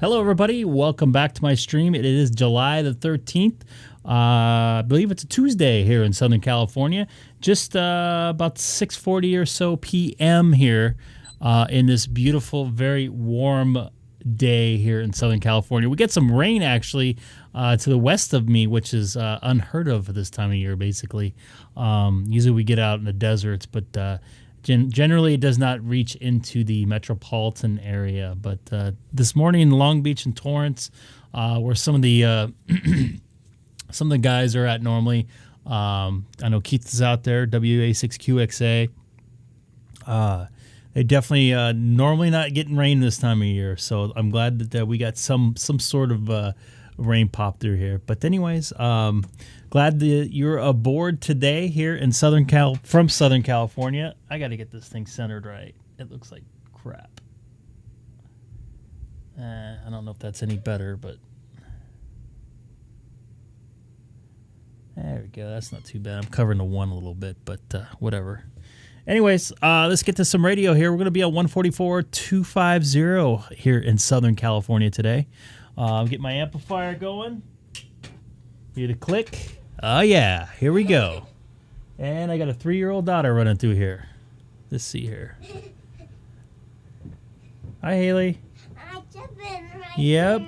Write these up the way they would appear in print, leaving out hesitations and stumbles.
Hello, everybody. Welcome back to my stream. It is July the 13th. I believe it's a Tuesday here in Southern California. Just about 6:40 or so p.m. here in this beautiful, very warm day here in Southern California. We get some rain, actually, to the west of me, which is unheard of this time of year, basically. Usually we get out in the deserts, but generally, it does not reach into the metropolitan area. But this morning in Long Beach and Torrance, where some of the guys are at normally, I know Keith is out there. WA6QXA. They definitely normally not getting rain this time of year. So I'm glad that we got some sort of rain pop through here. But anyways, glad that you're aboard today here in Southern California. I got to get this thing centered right. It looks like crap. I don't know if that's any better, but there we go. That's not too bad. I'm covering the one a little bit, but whatever. Anyways, let's get to some radio here. We're going to be on 144.250 here in Southern California today. Get my amplifier going. Hit a click. Oh, yeah. Here we go. And I got a 3-year-old daughter running through here. Let's see here. Hi, Haley. Yep.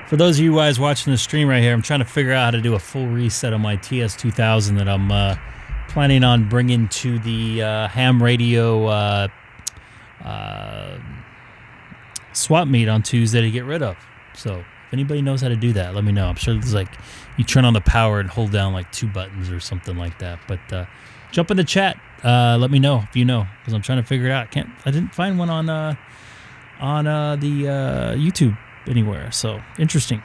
For those of you guys watching the stream right here, I'm trying to figure out how to do a full reset on my TS2000 that I'm planning on bringing to the ham radio swap meet on Tuesday to get rid of. So if anybody knows how to do that, let me know. I'm sure there's like you turn on the power and hold down like 2 buttons or something like that. But jump in the chat. Let me know if you know, because I'm trying to figure it out. I didn't find one on the YouTube anywhere, so interesting.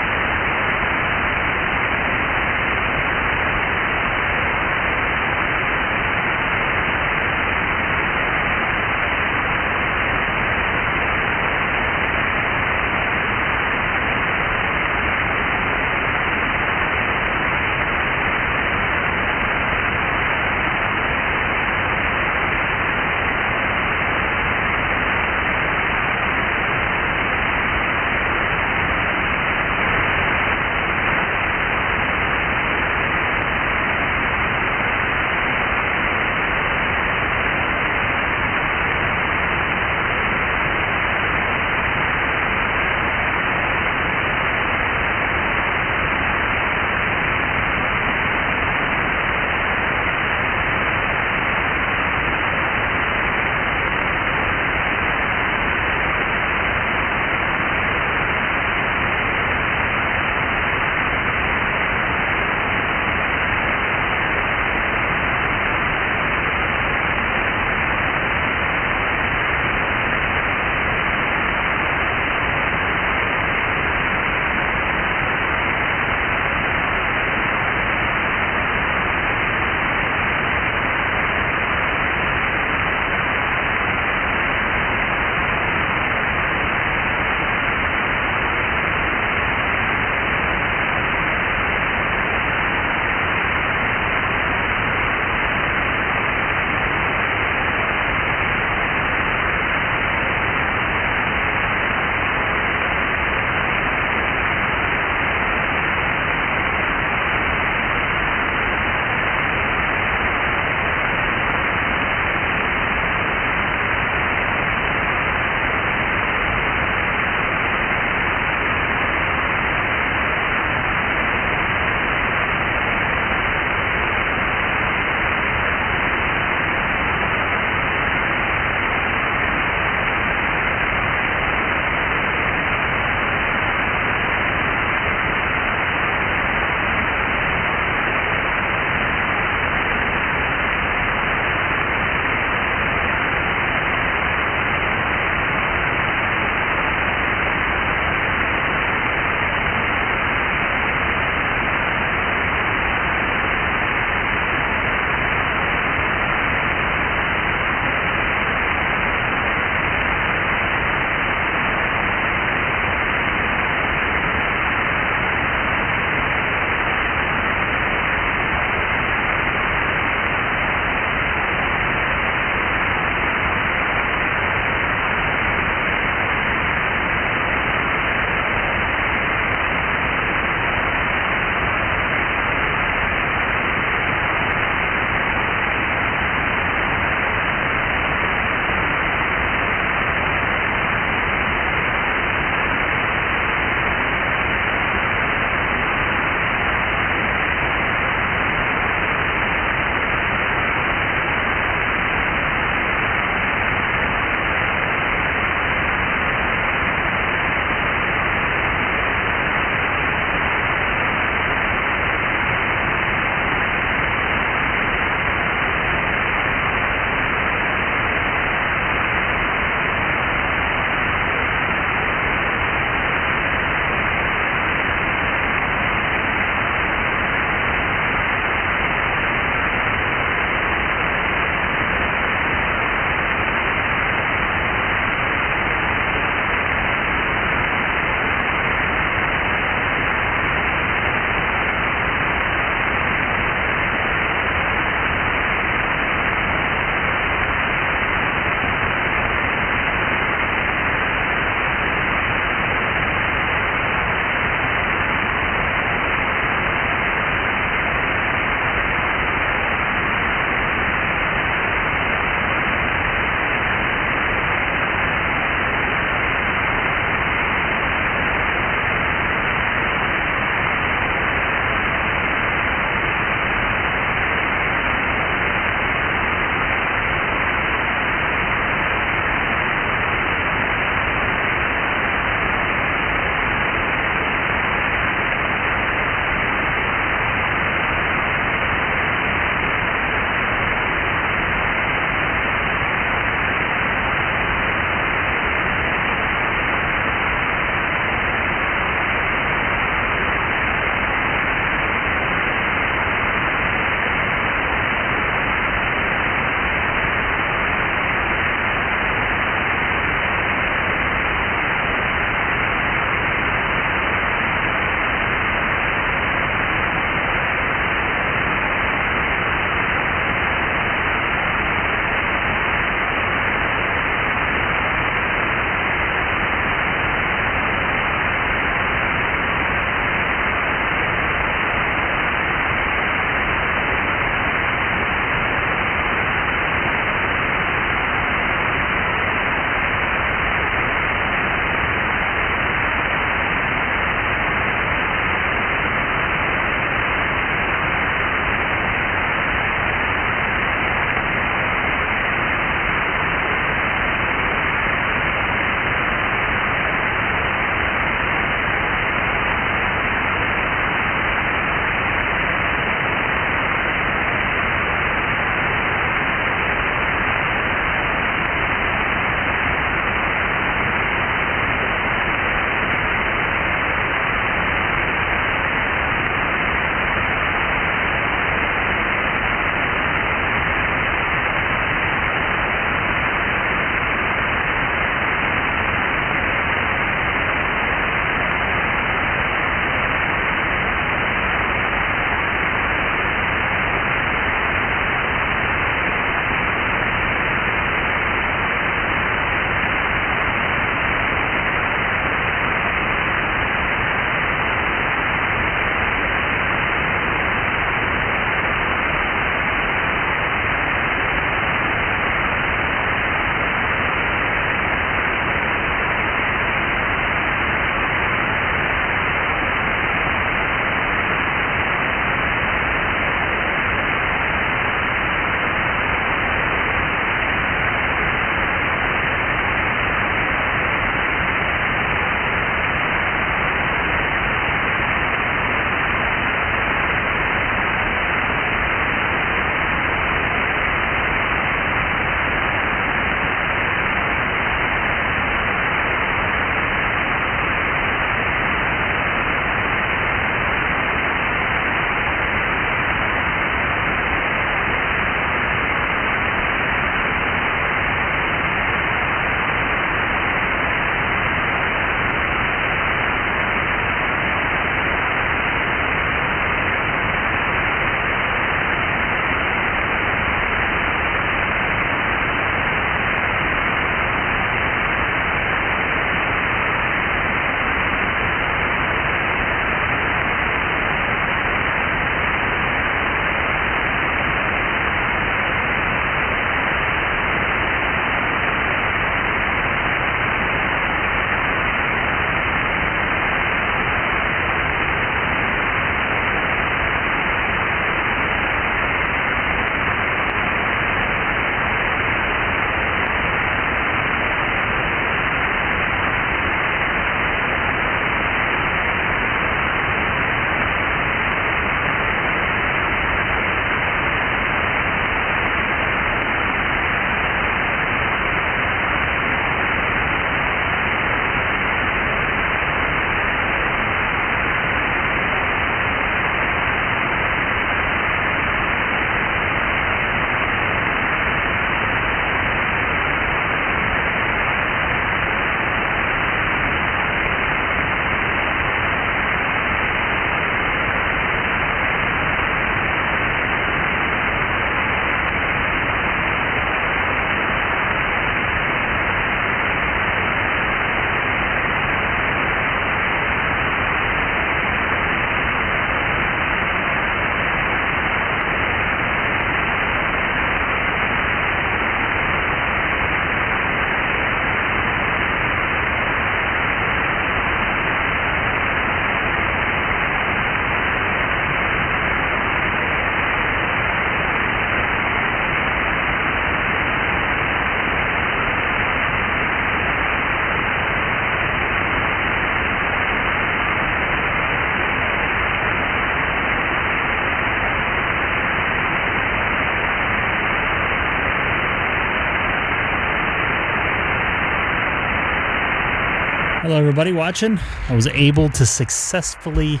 Hello, everybody watching. I was able to successfully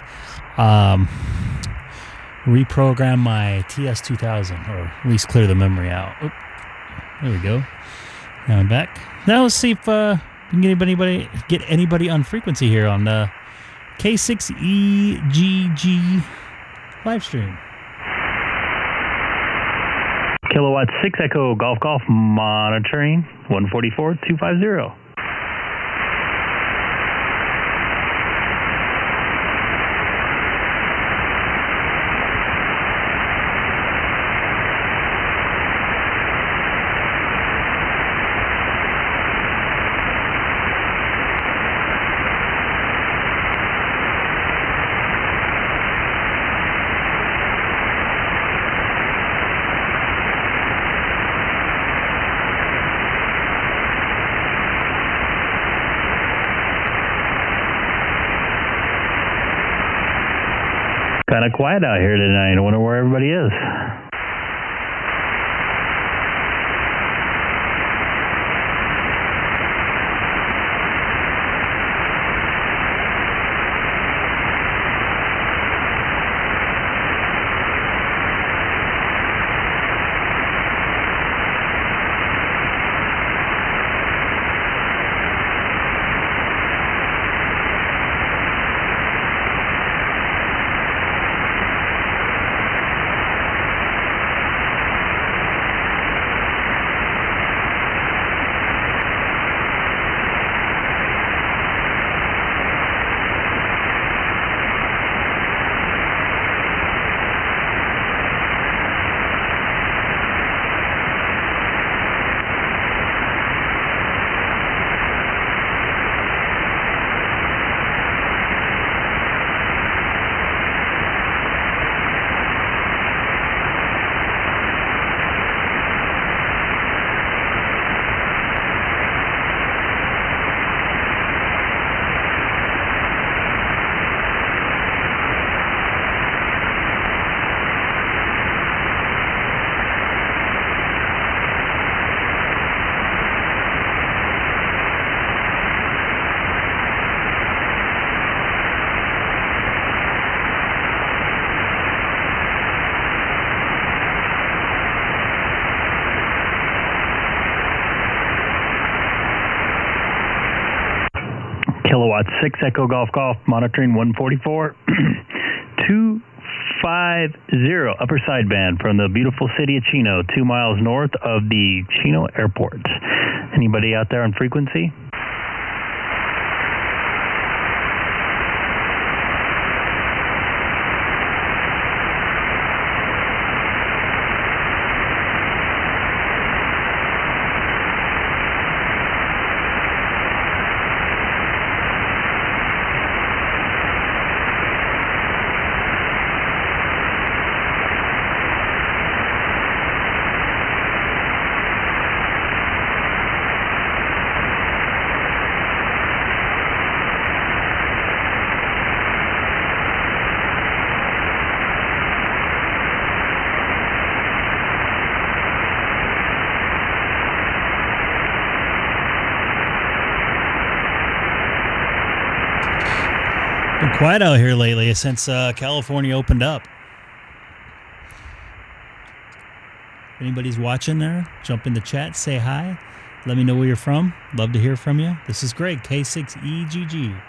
reprogram my TS2000, or at least clear the memory out. Oop, there we go. Now I'm back. Now let's see if we can get anybody on frequency here on the K6EGG live stream. Kilowatt 6 Echo Golf Golf monitoring 144-250. Kind of quiet out here tonight. I wonder where everybody is. Kilowatt 6 Echo Golf Golf monitoring 144-250 upper sideband from the beautiful city of Chino, 2 miles north of the Chino airport. Anybody out there on frequency? Been quiet out here lately since California opened up. If anybody's watching there, jump in the chat, say hi. Let me know where you're from. Love to hear from you. This is Greg, K6EGG.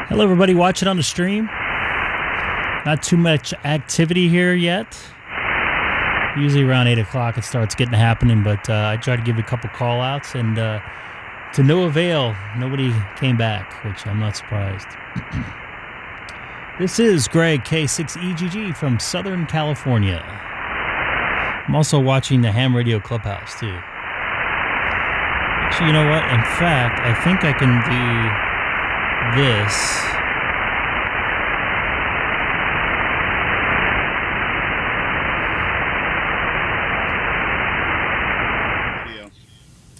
Hello, everybody watching on the stream. Not too much activity here yet. Usually around 8 o'clock it starts getting happening, but I tried to give you a couple call-outs, and to no avail, nobody came back, which I'm not surprised. This is Greg, K6EGG from Southern California. I'm also watching the Ham Radio Clubhouse, too. Actually, you know what? In fact, I think I can do this.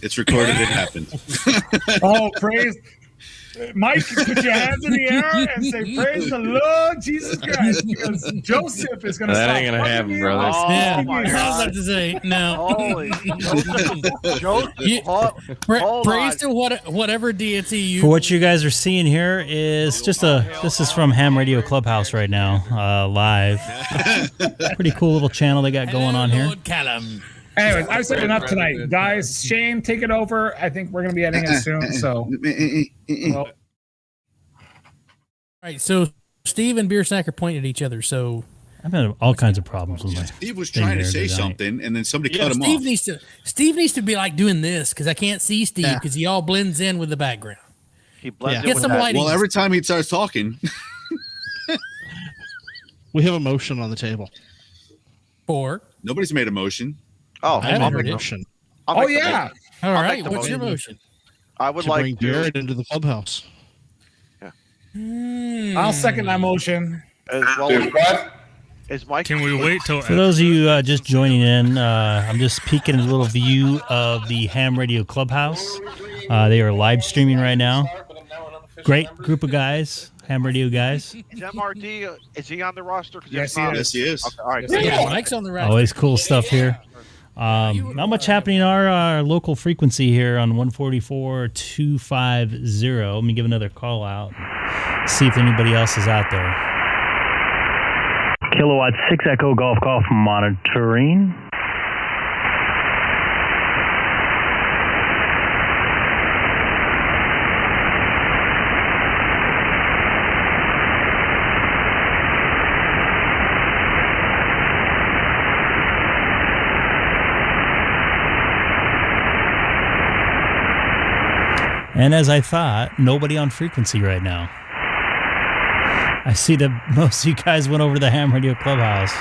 It's recorded. It happened. Oh, praise. Mike, put your hands in the air and say, praise the Lord Jesus Christ, because Joseph is going to stop. That ain't going to happen, brother. Oh, my God. I was about to say, no. Holy Joseph. Praise to whatever deity you... For what you guys are seeing here is just this is from Ham Radio Clubhouse right now, live. Pretty cool little channel they got going on here. Lord Callum. Anyways, I've said enough tonight. Guys, Shane, take it over. I think we're going to be ending it soon. So, well. All right, so Steve and Beer Snack are pointing at each other, so... I've had all kinds of problems with my Steve was trying to say something, and then somebody cut him Steve off. Steve needs to be like doing this, because I can't see Steve, because he all blends in with the background. He blends in Get with some that. lighting. Well, every time he starts talking... We have a motion on the table. Four. Nobody's made a motion. Oh, I haven't I'll heard make it. Motion Oh, yeah. All right, make the what's your motion. motion? I would to like bring to... Jared into the clubhouse. I'll second that motion. As well as, is Mike... Can we wait till... For those of you just joining in, I'm just peeking a little view of the Ham Radio Clubhouse. They are live streaming right now. Great group of guys, Ham Radio guys. Is MRD, is he on the roster? Yes, he is. Yes, he is. Okay, all right. Yeah, Mike's on the right. Always cool stuff here. Not much happening in our local frequency here on 144.250. Let me give another call out. See if anybody else is out there. Kilowatt 6 Echo Golf monitoring. And as I thought, nobody on frequency right now. I see that most of you guys went over to the Ham Radio Clubhouse.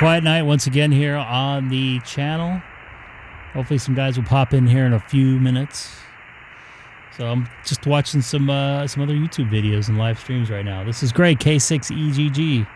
quiet night once again here on the channel. Hopefully some guys will pop in here in a few minutes. So I'm just watching some other YouTube videos and live streams right now. This is Greg, K6EGG.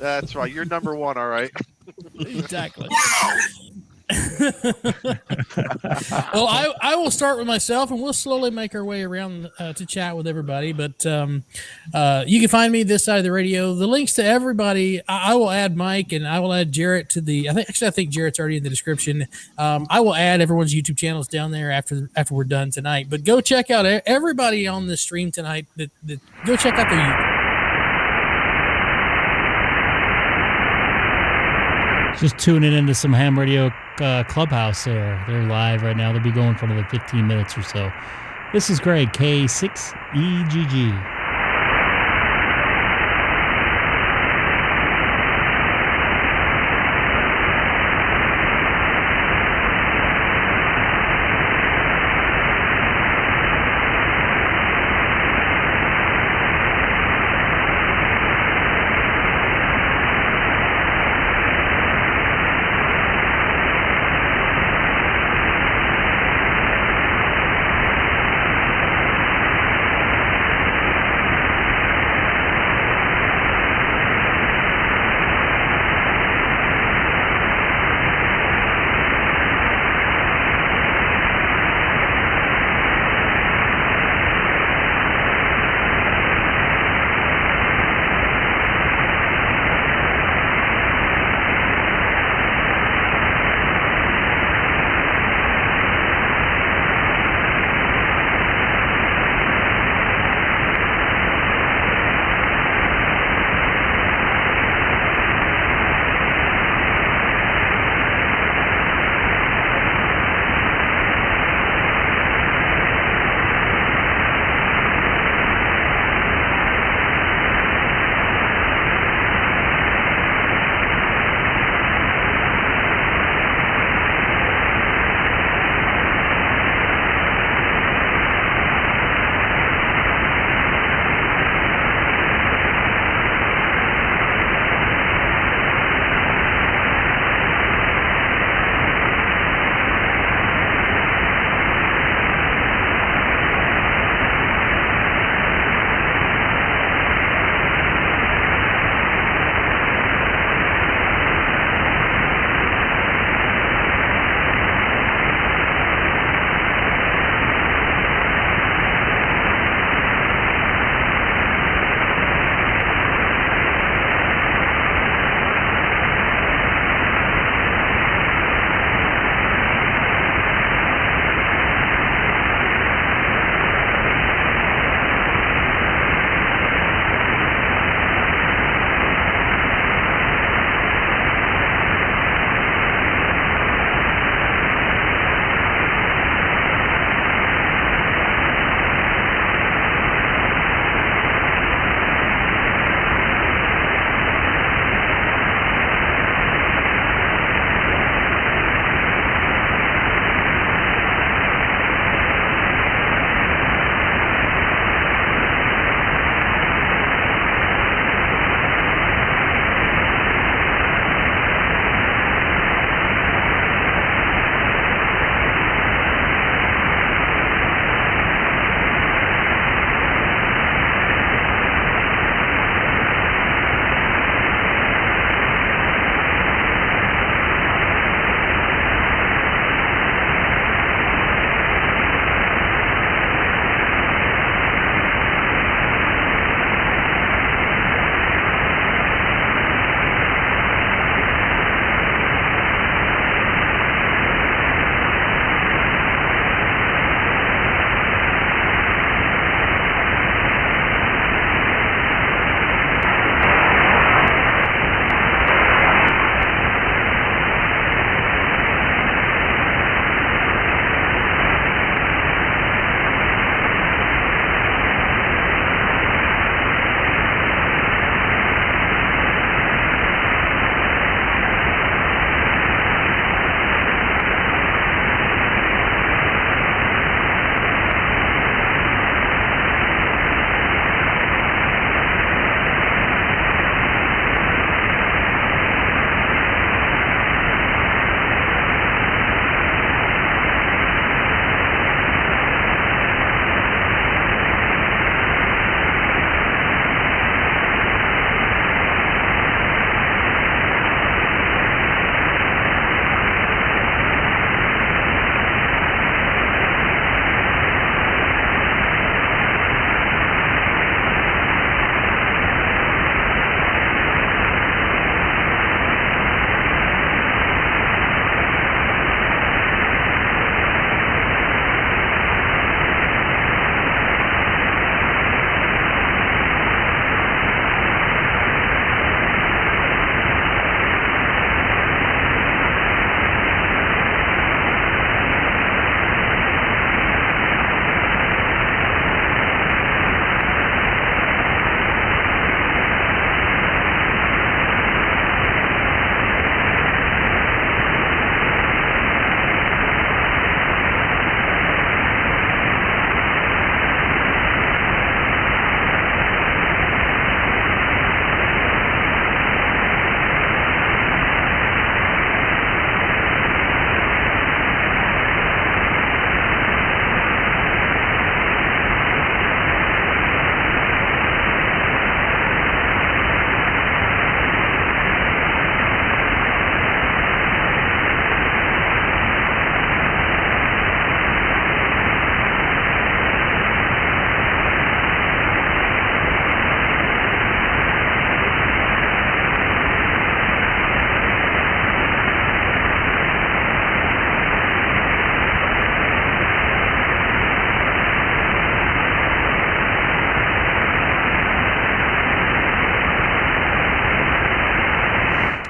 That's right. You're number one, all right. Exactly. Well, I will start with myself, and we'll slowly make our way around to chat with everybody. But you can find me this side of the radio. The links to everybody, I will add Mike, and I will add Jarrett to the. I think Jarrett's already in the description. I will add everyone's YouTube channels down there after we're done tonight. But go check out everybody on the stream tonight. Go check out their YouTube. Just tuning into some ham radio clubhouse there. They're live right now. They'll be going for another 15 minutes or so. This is Greg, K6EGG.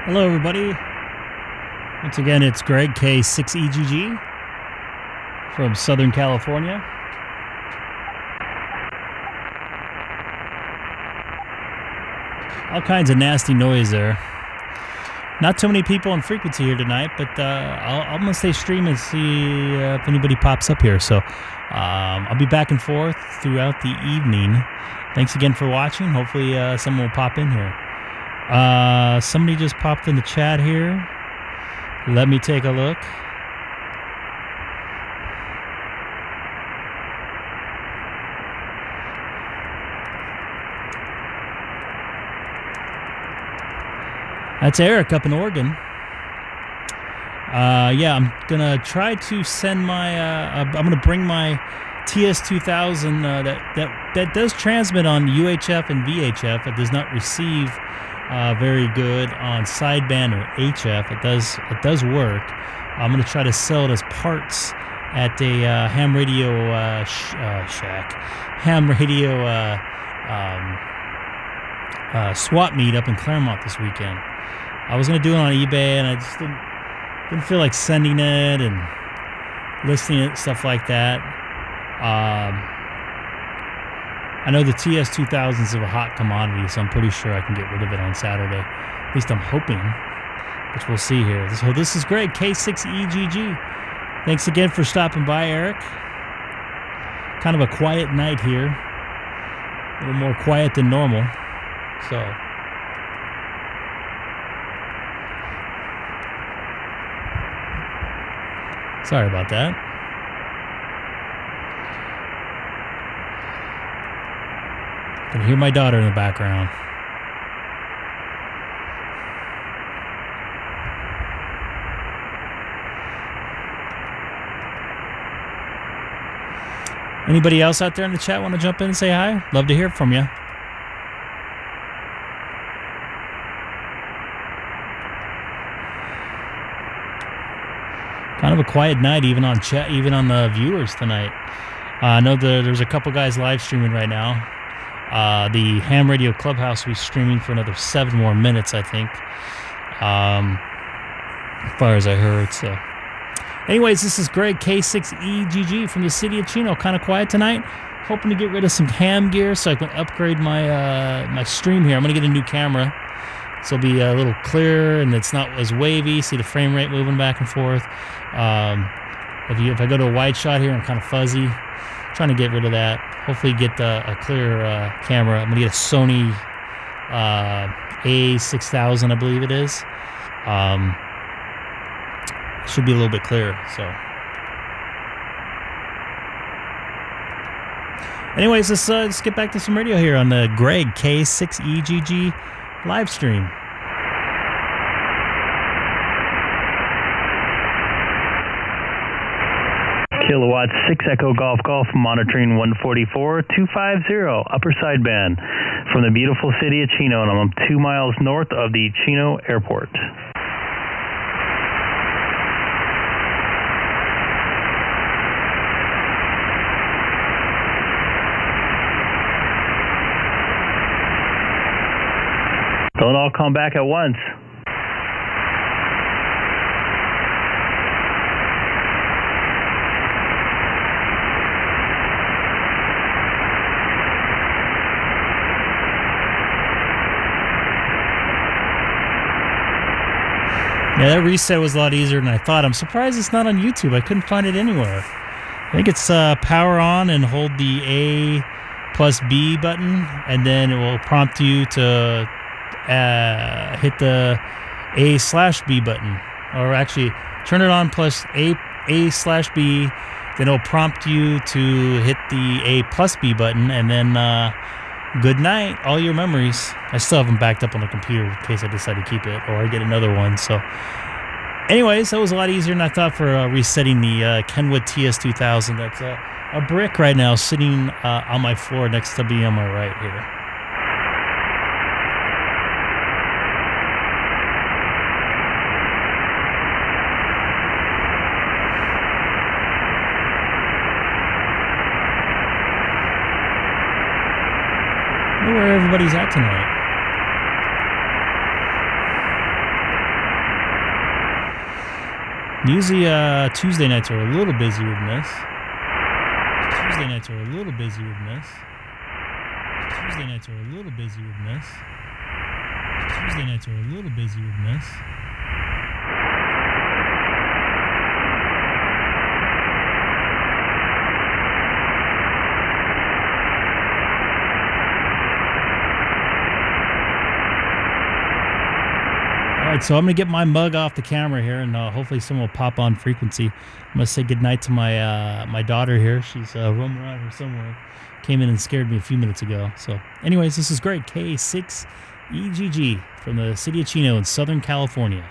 Hello, everybody. Once again, it's Greg, K6EGG, from Southern California. All kinds of nasty noise there. Not too many people on frequency here tonight, but I'm going to stay streaming and see if anybody pops up here. So I'll be back and forth throughout the evening. Thanks again for watching. Hopefully someone will pop in here. Somebody just popped in the chat here. Let me take a look. That's Eric up in Oregon. Yeah, I'm gonna try to send my. I'm gonna bring my TS-2000 that does transmit on UHF and VHF. It does not receive very good on sideband or HF. It does work. I'm gonna try to sell it as parts at a ham radio shack, ham radio swap meet up in Claremont this weekend. I was gonna do it on eBay, and I just didn't feel like sending it and listing it, stuff like that. I know the TS-2000s are a hot commodity, so I'm pretty sure I can get rid of it on Saturday. At least I'm hoping, which we'll see here. So this is Greg, K6EGG. Thanks again for stopping by, Eric. Kind of a quiet night here. A little more quiet than normal. So sorry about that. Can hear my daughter in the background. Anybody else out there in the chat want to jump in and say hi? Love to hear from you. Kind of a quiet night, even on chat, even on the viewers tonight. I know there's a couple guys live streaming right now. The Ham Radio Clubhouse will be streaming for another 7 more minutes, I think. As far as I heard. So, anyways, this is Greg, K6EGG from the city of Chino. Kind of quiet tonight. Hoping to get rid of some ham gear so I can upgrade my my stream here. I'm gonna get a new camera. So it'll be a little clearer and it's not as wavy. See the frame rate moving back and forth. If I go to a wide shot here, I'm kind of fuzzy. Trying to get rid of that. Hopefully get a clear camera. I'm going to get a Sony A6000, I believe it is. Should be a little bit clearer. So, anyways, let's get back to some radio here on the Greg K6EGG live stream. Kilowatt 6 Echo Golf Golf, monitoring 144-250 upper sideband from the beautiful city of Chino, and I'm 2 miles north of the Chino airport. Don't all come back at once. Yeah, that reset was a lot easier than I thought. I'm surprised it's not on YouTube. I couldn't find it anywhere. I think it's power on and hold the A plus B button, and then it will prompt you to hit the A/B button. Or actually, turn it on plus A/B, then it'll prompt you to hit the A plus B button, and then good night, all your memories. I still have them backed up on the computer in case I decide to keep it or I get another one. So, anyways, that was a lot easier than I thought for resetting the Kenwood TS-2000. That's a brick right now sitting on my floor next to me on my right here. Where everybody's at tonight. Usually Tuesday nights are a little busy with this. Tuesday nights are a little busy with this. Tuesday nights are a little busy with this. Tuesday nights are a little busy with this. All right, so I'm gonna get my mug off the camera here, and hopefully someone will pop on frequency. I'm gonna say goodnight to my my daughter here. She's roaming around here somewhere. Came in and scared me a few minutes ago. So, anyways, this is great. K6EGG from the city of Chino in Southern California.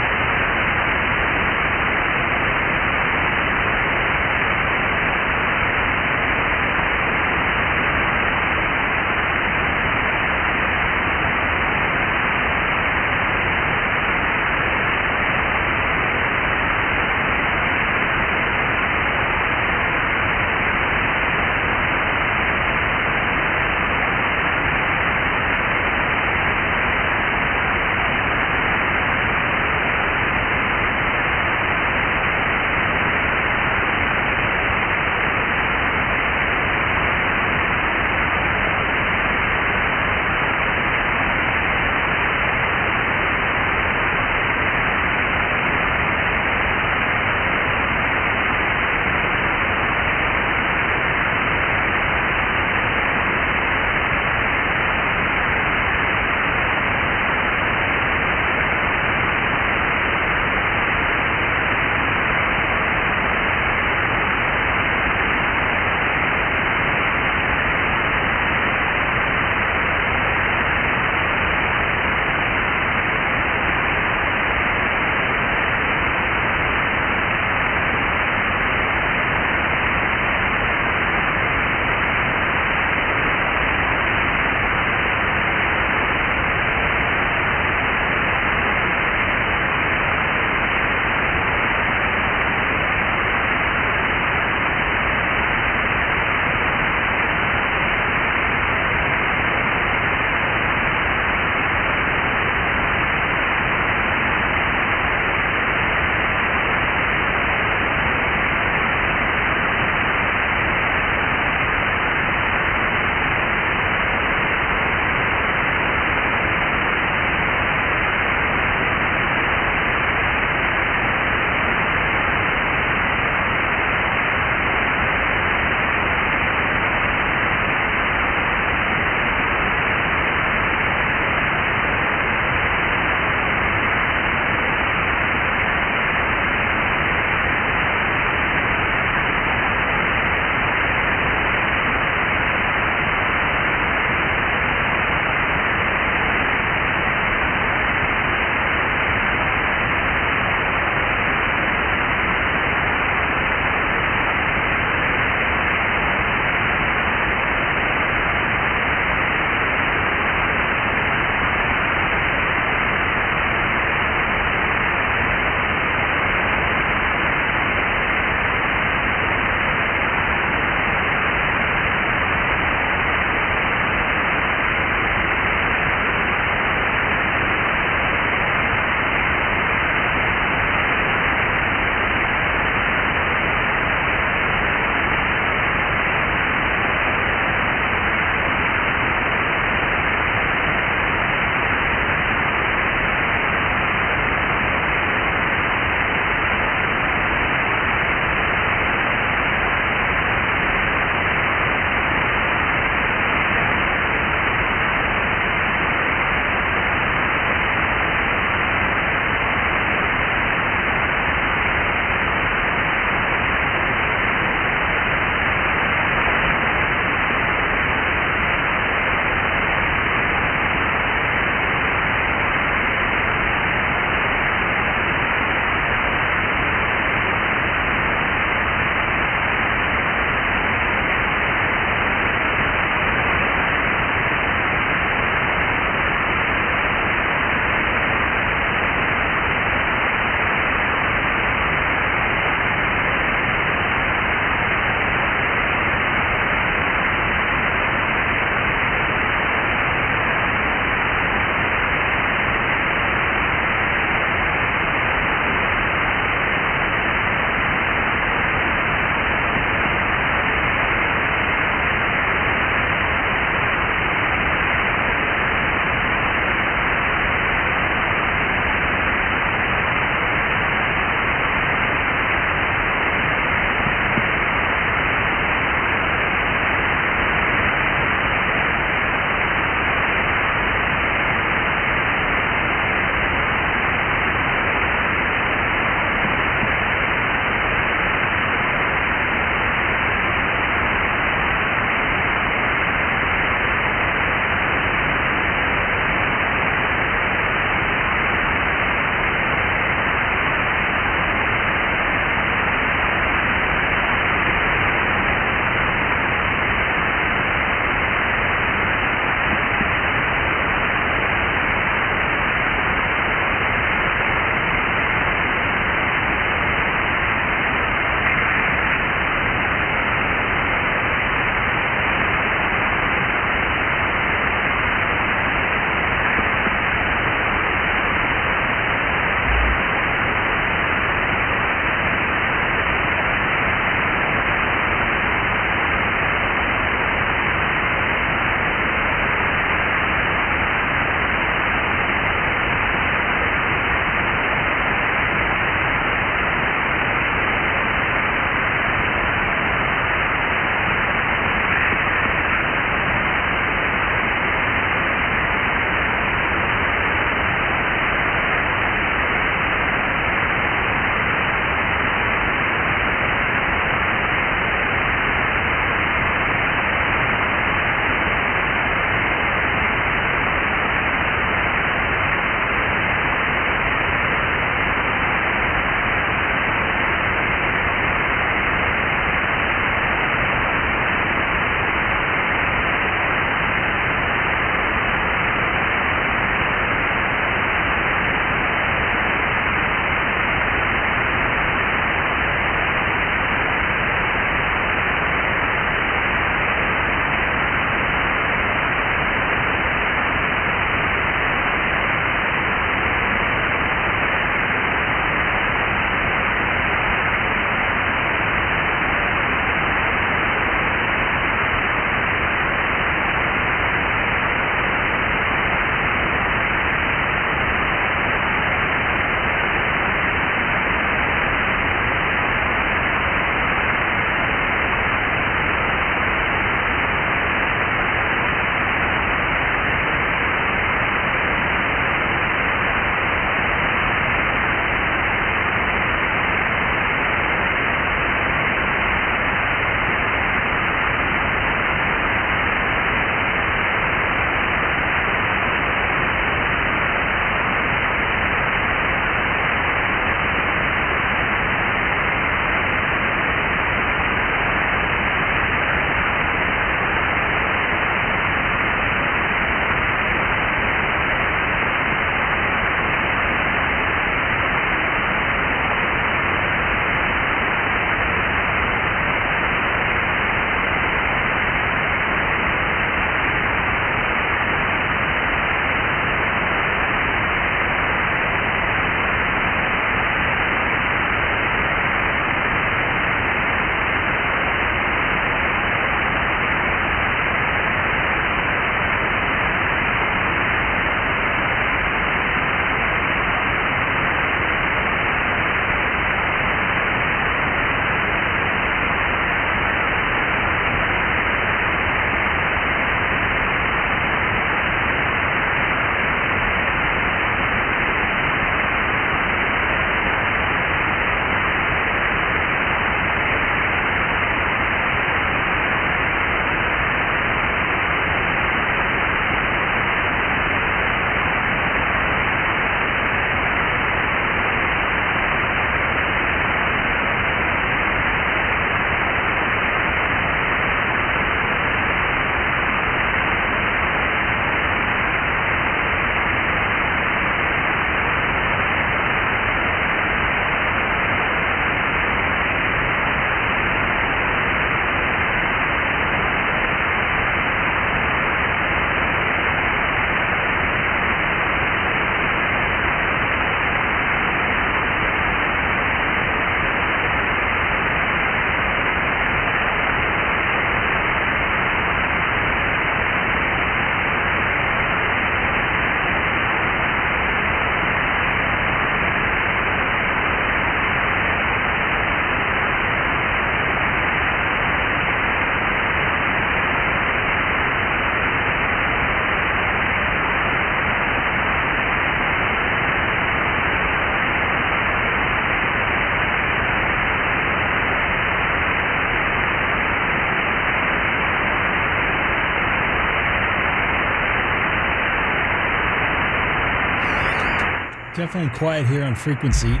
Definitely quiet here on frequency.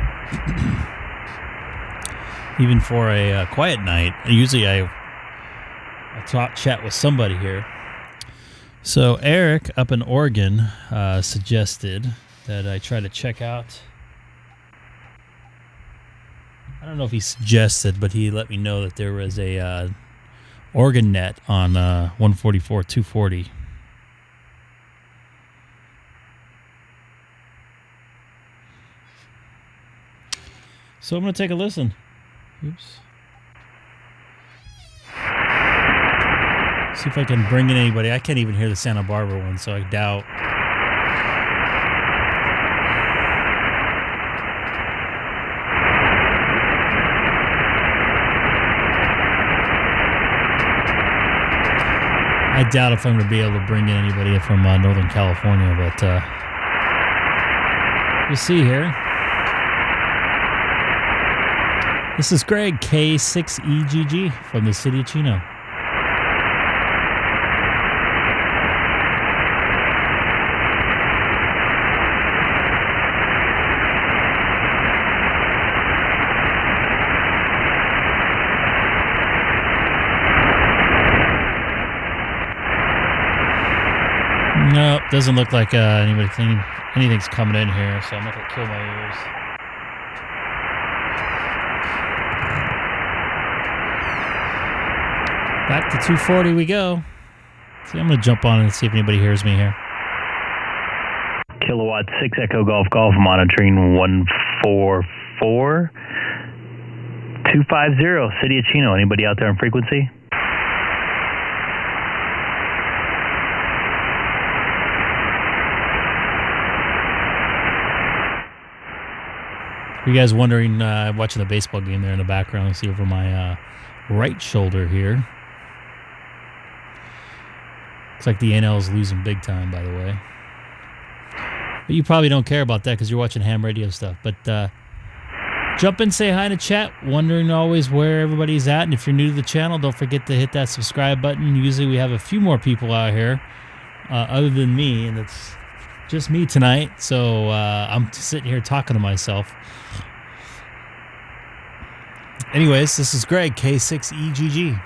Even for a quiet night. Usually I chat with somebody here. So Eric up in Oregon suggested that I try to check out. I don't know if he suggested, but he let me know that there was a Oregon net on 144, 240. So I'm going to take a listen. Oops. See if I can bring in anybody. I can't even hear the Santa Barbara one, so I doubt. I doubt if I'm going to be able to bring in anybody from Northern California, but we'll see here. This is Greg, K6EGG from the city of Chino. No, doesn't look like anything's coming in here, so I'm not going to kill my ears. Back to 240 we go. See, I'm going to jump on and see if anybody hears me here. Kilowatt 6 Echo Golf Golf monitoring 144 250 City of Chino. Anybody out there on frequency? For you guys wondering, watching the baseball game there in the background, you see over my right shoulder here. Looks like the NL is losing big time, by the way. But you probably don't care about that because you're watching ham radio stuff. But jump in, say hi in the chat. Wondering always where everybody's at. And if you're new to the channel, don't forget to hit that subscribe button. Usually we have a few more people out here other than me, and it's just me tonight. So I'm sitting here talking to myself. Anyways, this is Greg, K6EGG.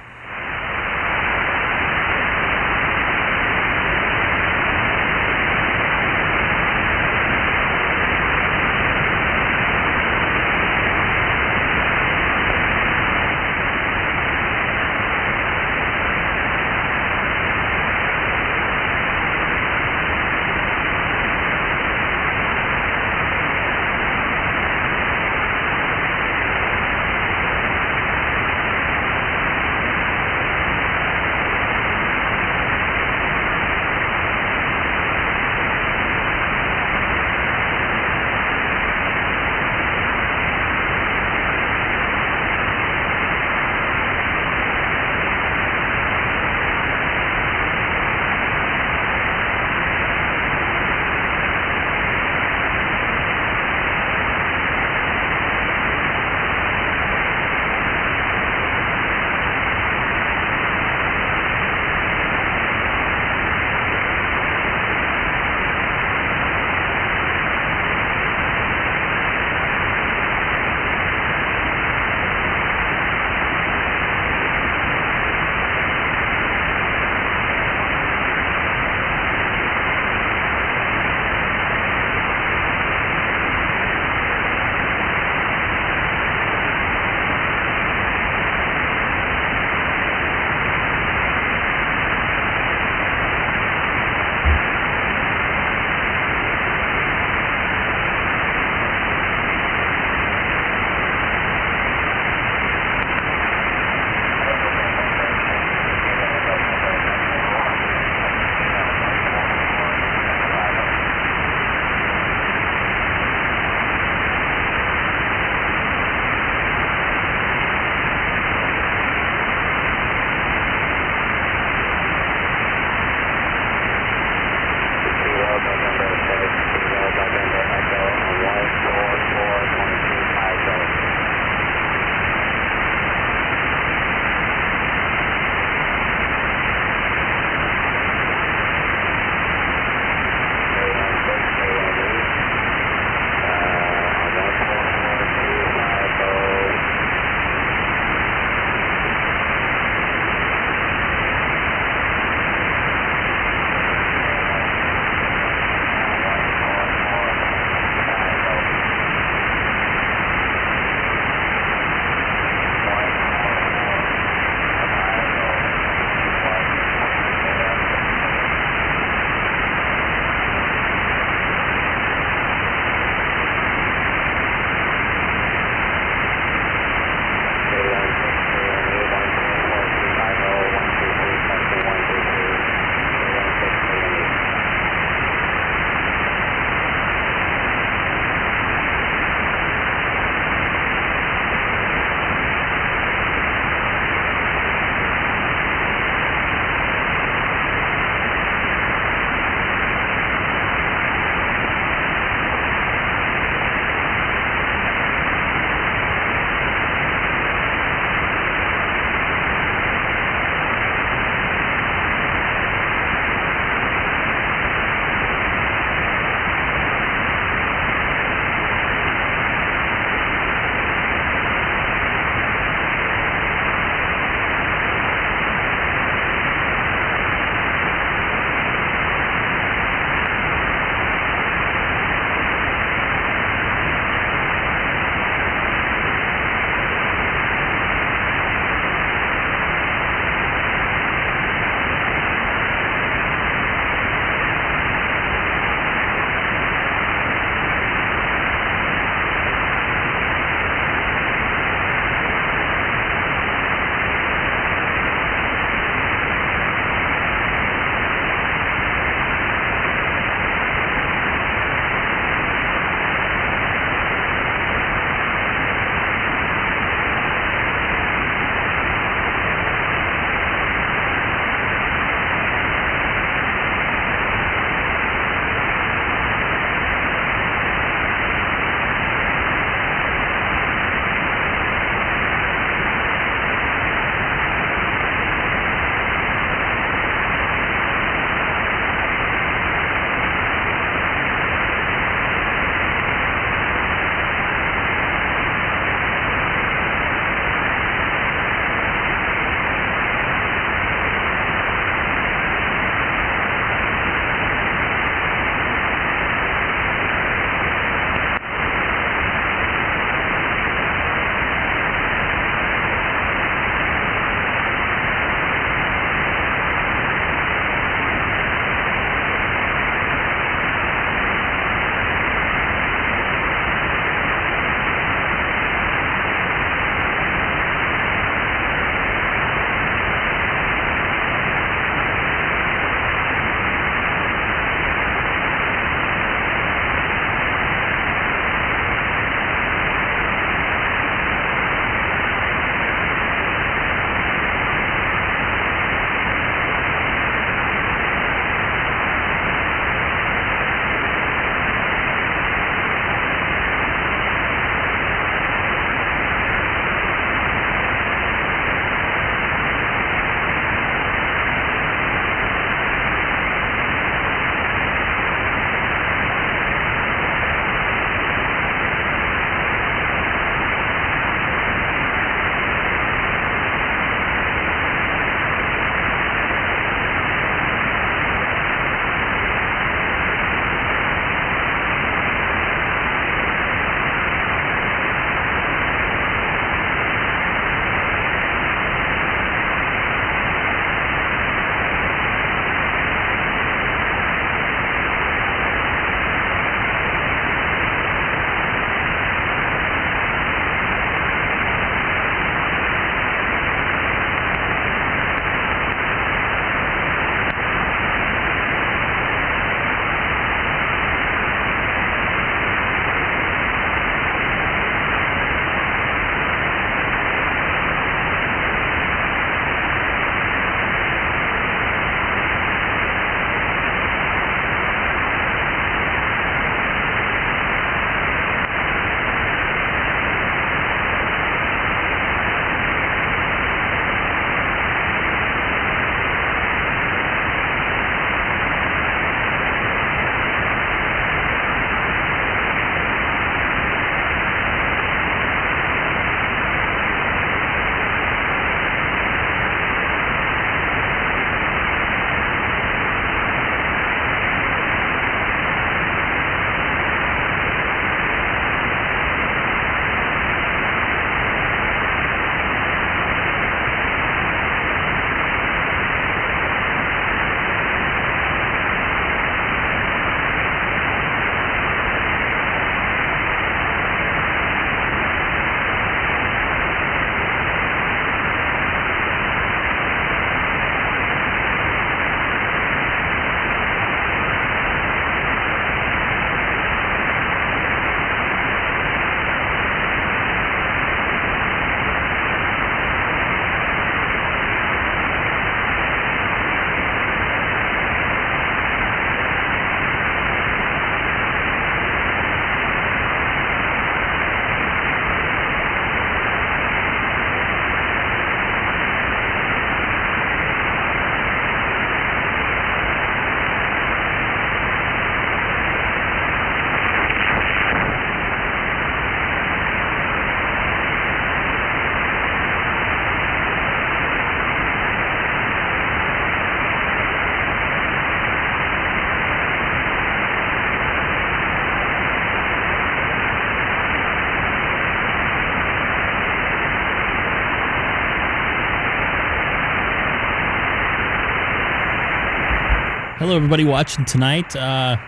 Hello, everybody watching tonight. Kind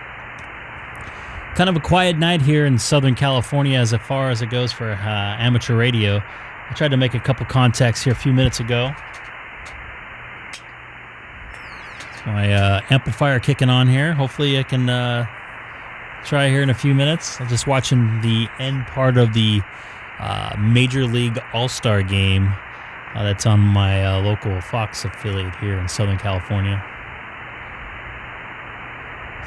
of a quiet night here in Southern California as far as it goes for amateur radio. I tried to make a couple contacts here a few minutes ago. My amplifier kicking on here. Hopefully I can try here in a few minutes. I'm just watching the end part of the Major League All-Star game that's on my local Fox affiliate here in Southern California.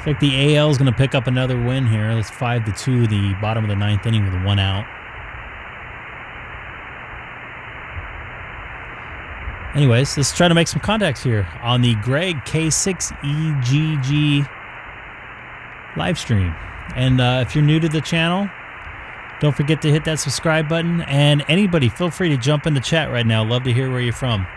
Looks like the AL is going to pick up another win here. It's 5-2, the bottom of the ninth inning with 1 out. Anyways, let's try to make some contacts here on the Greg K6EGG live stream. And if you're new to the channel, don't forget to hit that subscribe button. And anybody, feel free to jump in the chat right now. Love to hear where you're from.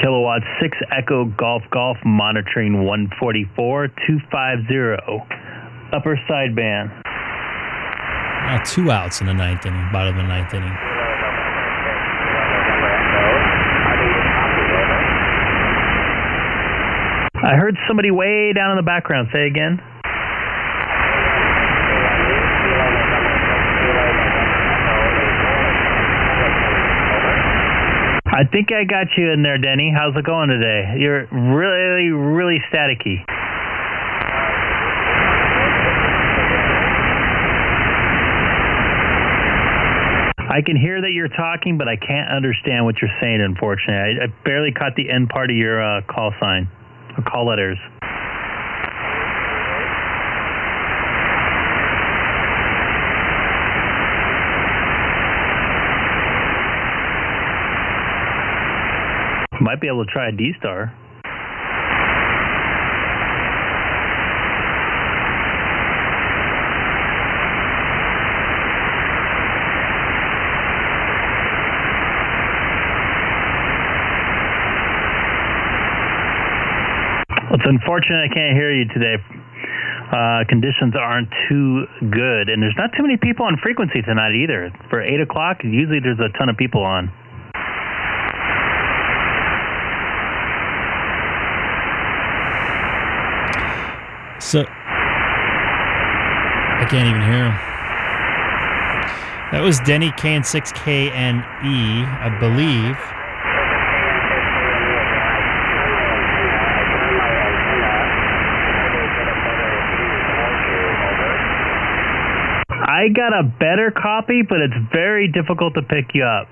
Kilowatt 6 Echo Golf Golf monitoring 144-250 upper sideband. 2 outs in the ninth inning, bottom of the ninth inning. I heard somebody way down in the background. Say again. I think I got you in there, Denny. How's it going today? You're really, really staticky. I can hear that you're talking, but I can't understand what you're saying, unfortunately. I barely caught the end part of your call sign, or call letters. Might be able to try a D-Star. It's unfortunate I can't hear you today. Conditions aren't too good, and there's not too many people on frequency tonight either. For 8 o'clock, usually there's a ton of people on. So, I can't even hear him. That was Denny K6K and E, I believe. I got a better copy, but it's very difficult to pick you up.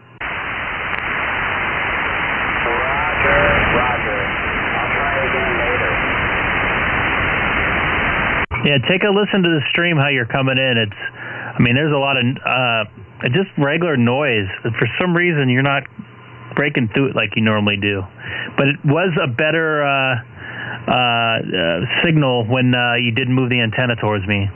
Yeah, take a listen to the stream how you're coming in. There's a lot of just regular noise. For some reason, you're not breaking through it like you normally do. But it was a better signal when you did move the antenna towards me.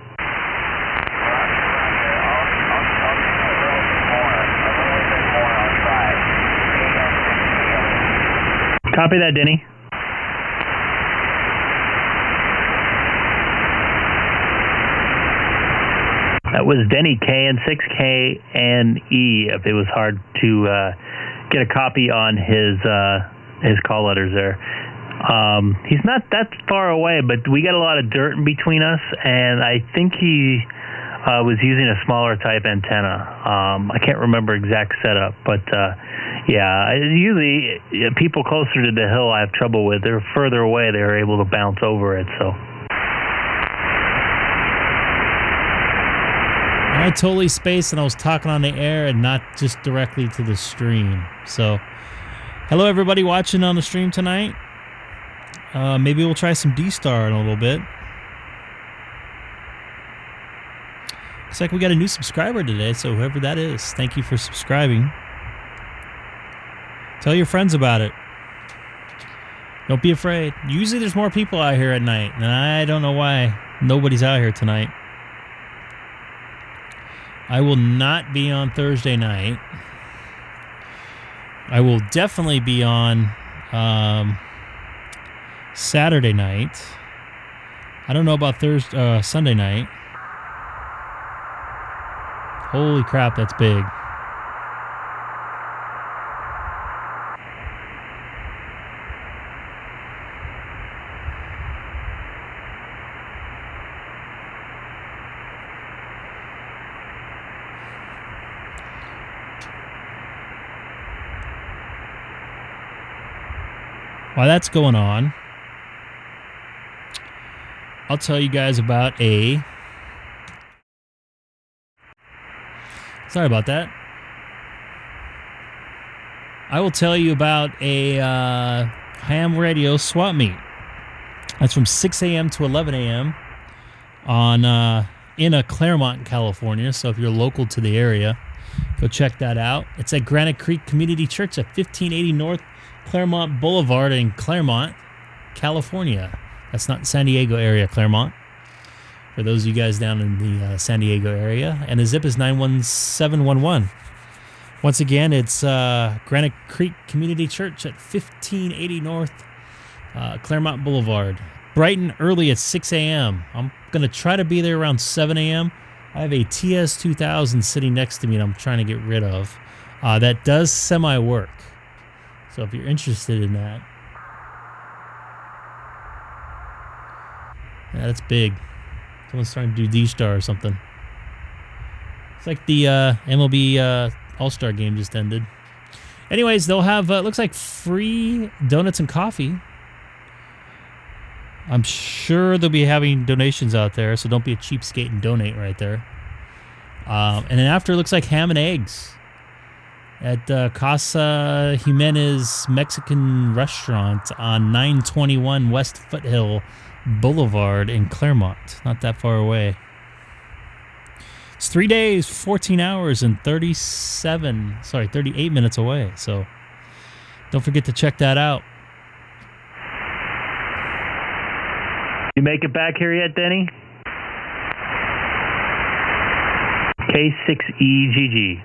Copy that, Denny. That was Denny K and 6K and E. If it was hard to get a copy on his call letters there. He's not that far away, but we got a lot of dirt in between us, and I think he was using a smaller type antenna. I can't remember exact setup, but yeah, usually people closer to the hill I have trouble with. They're further away, they're able to bounce over it, so. I totally spaced, and I was talking on the air and not just directly to the stream. So, hello everybody watching on the stream tonight. Maybe we'll try some D-Star in a little bit. Looks like we got a new subscriber today, so whoever that is, thank you for subscribing. Tell your friends about it. Don't be afraid. Usually there's more people out here at night, and I don't know why nobody's out here tonight. I will not be on Thursday night. I will definitely be on Saturday night. I don't know about Sunday night. Holy crap, that's big. while that's going on, I'll tell you guys about sorry about that. I will tell you about a ham radio swap meet. That's from 6 a.m. to 11 a.m. on in Claremont, California. So if you're local to the area, go check that out. It's at Granite Creek Community Church at 1580 North Claremont Boulevard in Claremont, California. That's not San Diego area, Claremont. For those of you guys down in the San Diego area. And the zip is 91711. Once again, it's Granite Creek Community Church at 1580 North Claremont Boulevard. Bright and early at 6 a.m. I'm going to try to be there around 7 a.m. I have a TS2000 sitting next to me that I'm trying to get rid of. That does semi-work. So if you're interested in that. Yeah, that's big. Someone's trying to do D-Star or something. It's like the MLB All-Star game just ended. Anyways, they'll have, looks like free donuts and coffee. I'm sure they'll be having donations out there, so don't be a cheapskate and donate right there. And then after, it looks like ham and eggs at Casa Jimenez Mexican Restaurant on 921 West Foothill Boulevard in Claremont. Not that far away. It's 3 days, 14 hours, and 38 minutes away. So don't forget to check that out. You make it back here yet, Denny? K6EGG.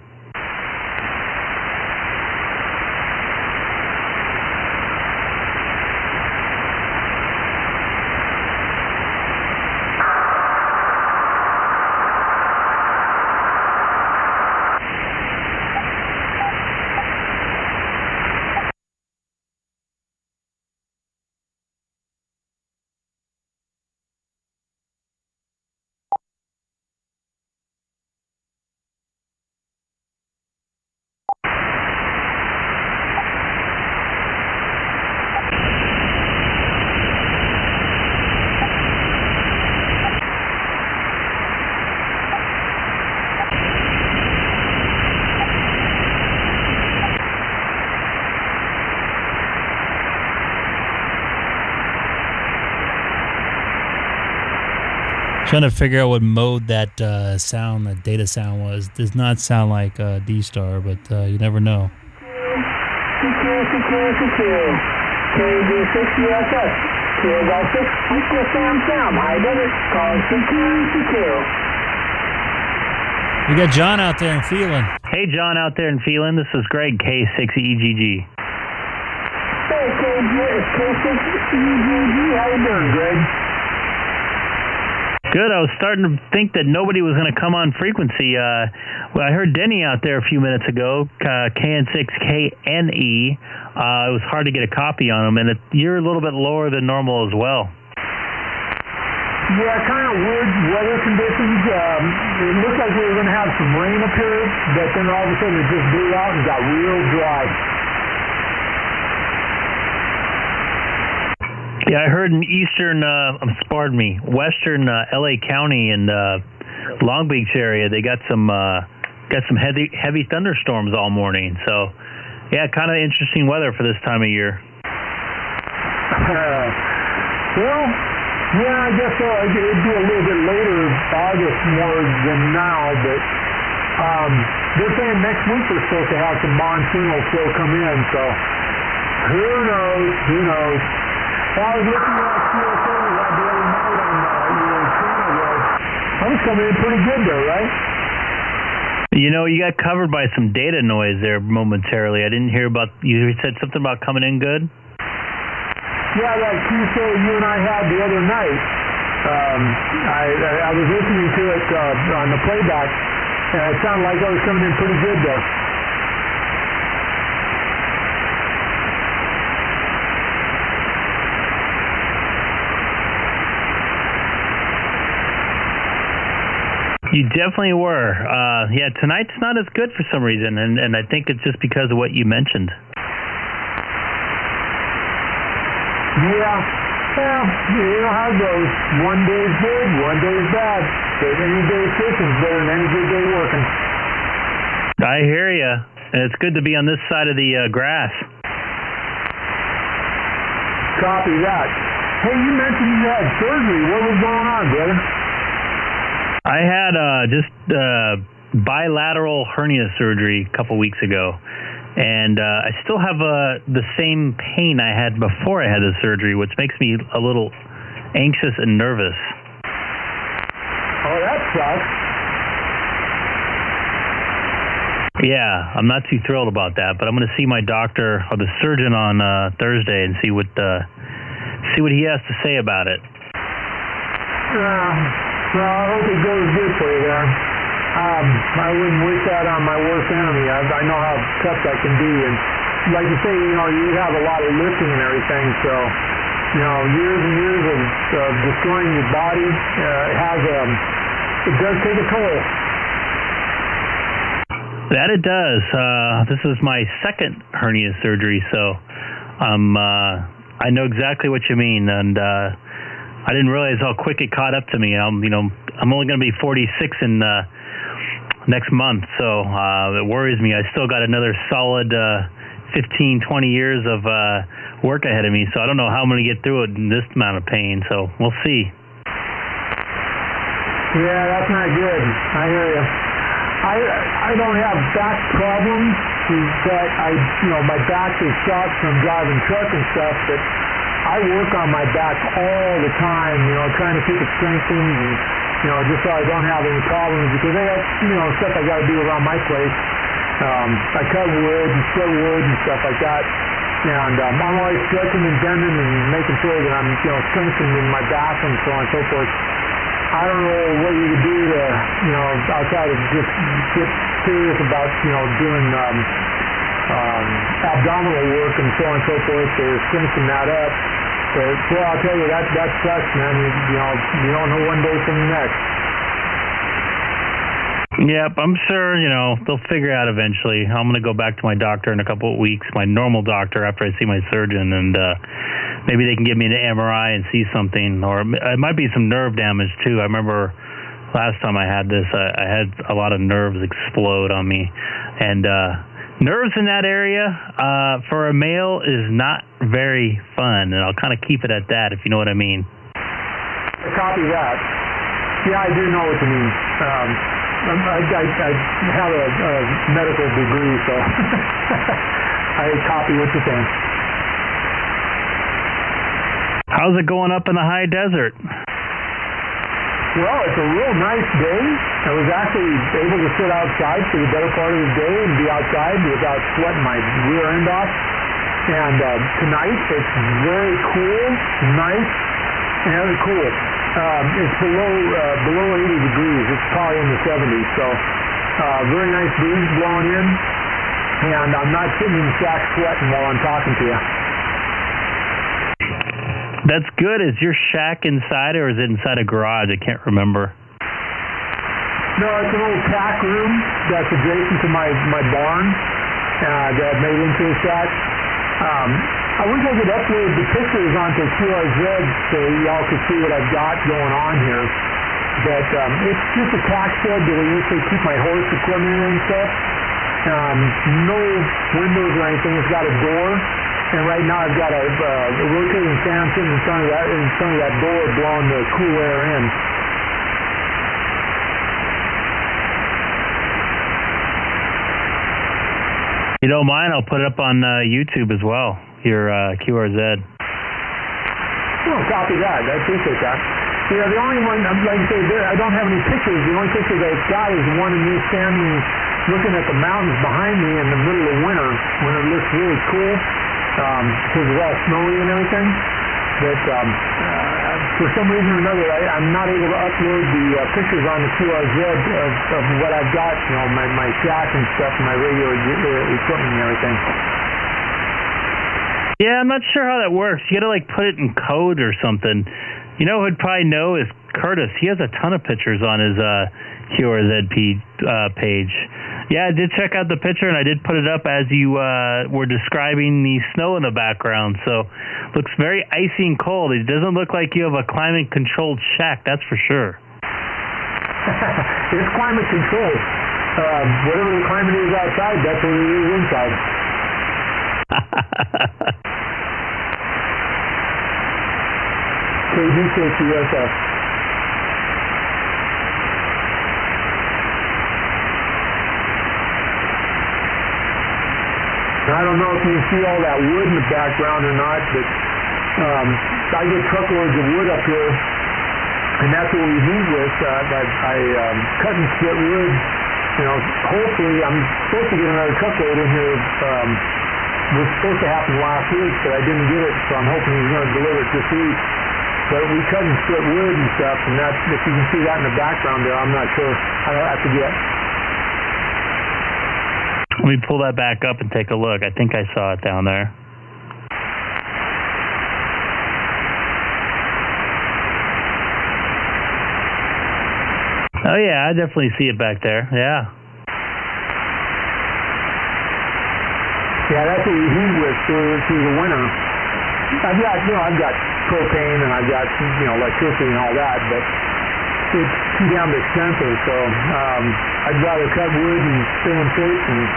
Trying to figure out what mode that sound, that data sound was. Does not sound like D-Star, but you never know. K6 ISS. Sam. Hi, Dennis. Call CQ. We got John out there in Phelan. Hey, John out there in Phelan. This is Greg, K6EGG. Hey, K6EGG. How you doing, Greg? Good. I was starting to think that nobody was going to come on frequency. Well, I heard Denny out there a few minutes ago, KN6KNE. It was hard to get a copy on him, and you're a little bit lower than normal as well. Yeah, kind of weird weather conditions. It looked like we were going to have some rain up here, but then all of a sudden it just blew out and got real dry. Yeah, I heard in western LA County and Long Beach area, they got some heavy thunderstorms all morning. So, yeah, kind of interesting weather for this time of year. Well, yeah, I guess it'd be a little bit later, August more than now, but they're saying next week we're supposed to have some monsoonal flow come in. So, who knows? I was looking at CSA the other night on your channel there. I was coming in pretty good though, right? You know, you got covered by some data noise there momentarily. I didn't hear about, you said something about coming in good? Yeah, that QSO you and I had the other night. I was listening to it on the playback, and it sounded like I was coming in pretty good though. You definitely were. Yeah, tonight's not as good for some reason, and I think it's just because of what you mentioned. Yeah. Well, you know how it goes. One day's good, one day's bad. But any day fishing's better than any good day working. I hear you. It's good to be on this side of the grass. Copy that. Hey, you mentioned you had surgery. What was going on, brother? I had just bilateral hernia surgery a couple weeks ago, and I still have the same pain I had before I had the surgery, which makes me a little anxious and nervous. Oh, that sucks. Yeah, I'm not too thrilled about that, but I'm going to see my doctor or the surgeon on Thursday and see what he has to say about it. Well, I hope it goes good for you there. I wouldn't wish that on my worst enemy. I know how tough that can be, and like you say, you know, you have a lot of lifting and everything, so you know, years and years of destroying your body it does take a toll. That it does. This is my second hernia surgery, so I know exactly what you mean, and I didn't realize how quick it caught up to me. I'm only going to be 46 in next month, so it worries me. I still got another solid 15, 20 years of work ahead of me, so I don't know how I'm going to get through it in this amount of pain, so we'll see. Yeah, that's not good. I hear you. I don't have back problems, but my back is shot from driving truck and stuff, but I work on my back all the time, trying to keep it strengthened and, just so I don't have any problems, because I got, stuff I got to do around my place. I cut wood and split wood and stuff like that, and I'm always stretching and bending and making sure that I'm, strengthening my back and so on and so forth. I don't know what you could do to, outside of just get serious about, doing abdominal work and so on and so forth to strengthen that up. But, well, I'll tell you, that sucks, man. You don't know one day from the next. Yep, I'm sure, they'll figure out eventually. I'm going to go back to my doctor in a couple of weeks, my normal doctor, after I see my surgeon, and maybe they can give me an MRI and see something, or it might be some nerve damage, too. I remember last time I had this, I had a lot of nerves explode on me, and nerves in that area for a male is not very fun, and I'll kind of keep it at that, if you know what I mean. Copy that. Yeah, I do know what you mean. I have a medical degree, so I copy what you're saying. How's it going up in the high desert? Well, it's a real nice day. I was actually able to sit outside for the better part of the day and be outside without sweating my rear end off. And tonight, it's very cool, nice, and cool. It's below 80 degrees. It's probably in the 70s. So very nice breeze blowing in, and I'm not sitting in the shack sweating while I'm talking to you. That's good. Is your shack inside, or is it inside a garage? I can't remember. No, it's an old tack room that's adjacent to my barn that I've made into a shack. I wish I could upload the pictures onto QRZ so y'all could see what I've got going on here. But it's just a tack shed that I usually keep my horse equipment in and stuff. No windows or anything. It's got a door. And right now I've got a rotating fan sitting in front of that door blowing the cool air in. You don't mind? I'll put it up on YouTube as well, your QRZ. Well, copy that. I appreciate that. Yeah, the only one, like I say, I don't have any pictures. The only picture that I've got is one of me standing looking at the mountains behind me in the middle of winter when it looks really cool. Because it's all snowy and everything, but for some reason or another, I'm not able to upload the pictures on the QRZ of what I've got, my shack and stuff, and my radio equipment and everything. Yeah, I'm not sure how that works. You got to put it in code or something. You know who'd probably know is Curtis. He has a ton of pictures on his QRZ page, Yeah, I did check out the picture, and I did put it up as you were describing the snow in the background. So, looks very icy and cold. It doesn't look like you have a climate-controlled shack, that's for sure. It's climate controlled. Whatever the climate is outside, that's what it is inside. K6EGG ISS. I don't know if you can see all that wood in the background or not, but I get truckloads of wood up here, and that's what we heat with. I cut and split wood. You know, hopefully I'm supposed to get another truckload in here. It was supposed to happen last week, but I didn't get it, so I'm hoping he's going to deliver it this week. But we cut and split wood and stuff, and that, if you can see that in the background there, I'm not sure. I forget. Let me pull that back up and take a look. I think I saw it down there. Oh, yeah, I definitely see it back there. Yeah. Yeah, that's what we heat with through the winter. I've got propane and I've got, electricity and all that, but it's too damn expensive, so I'd rather cut wood and stay in shape, and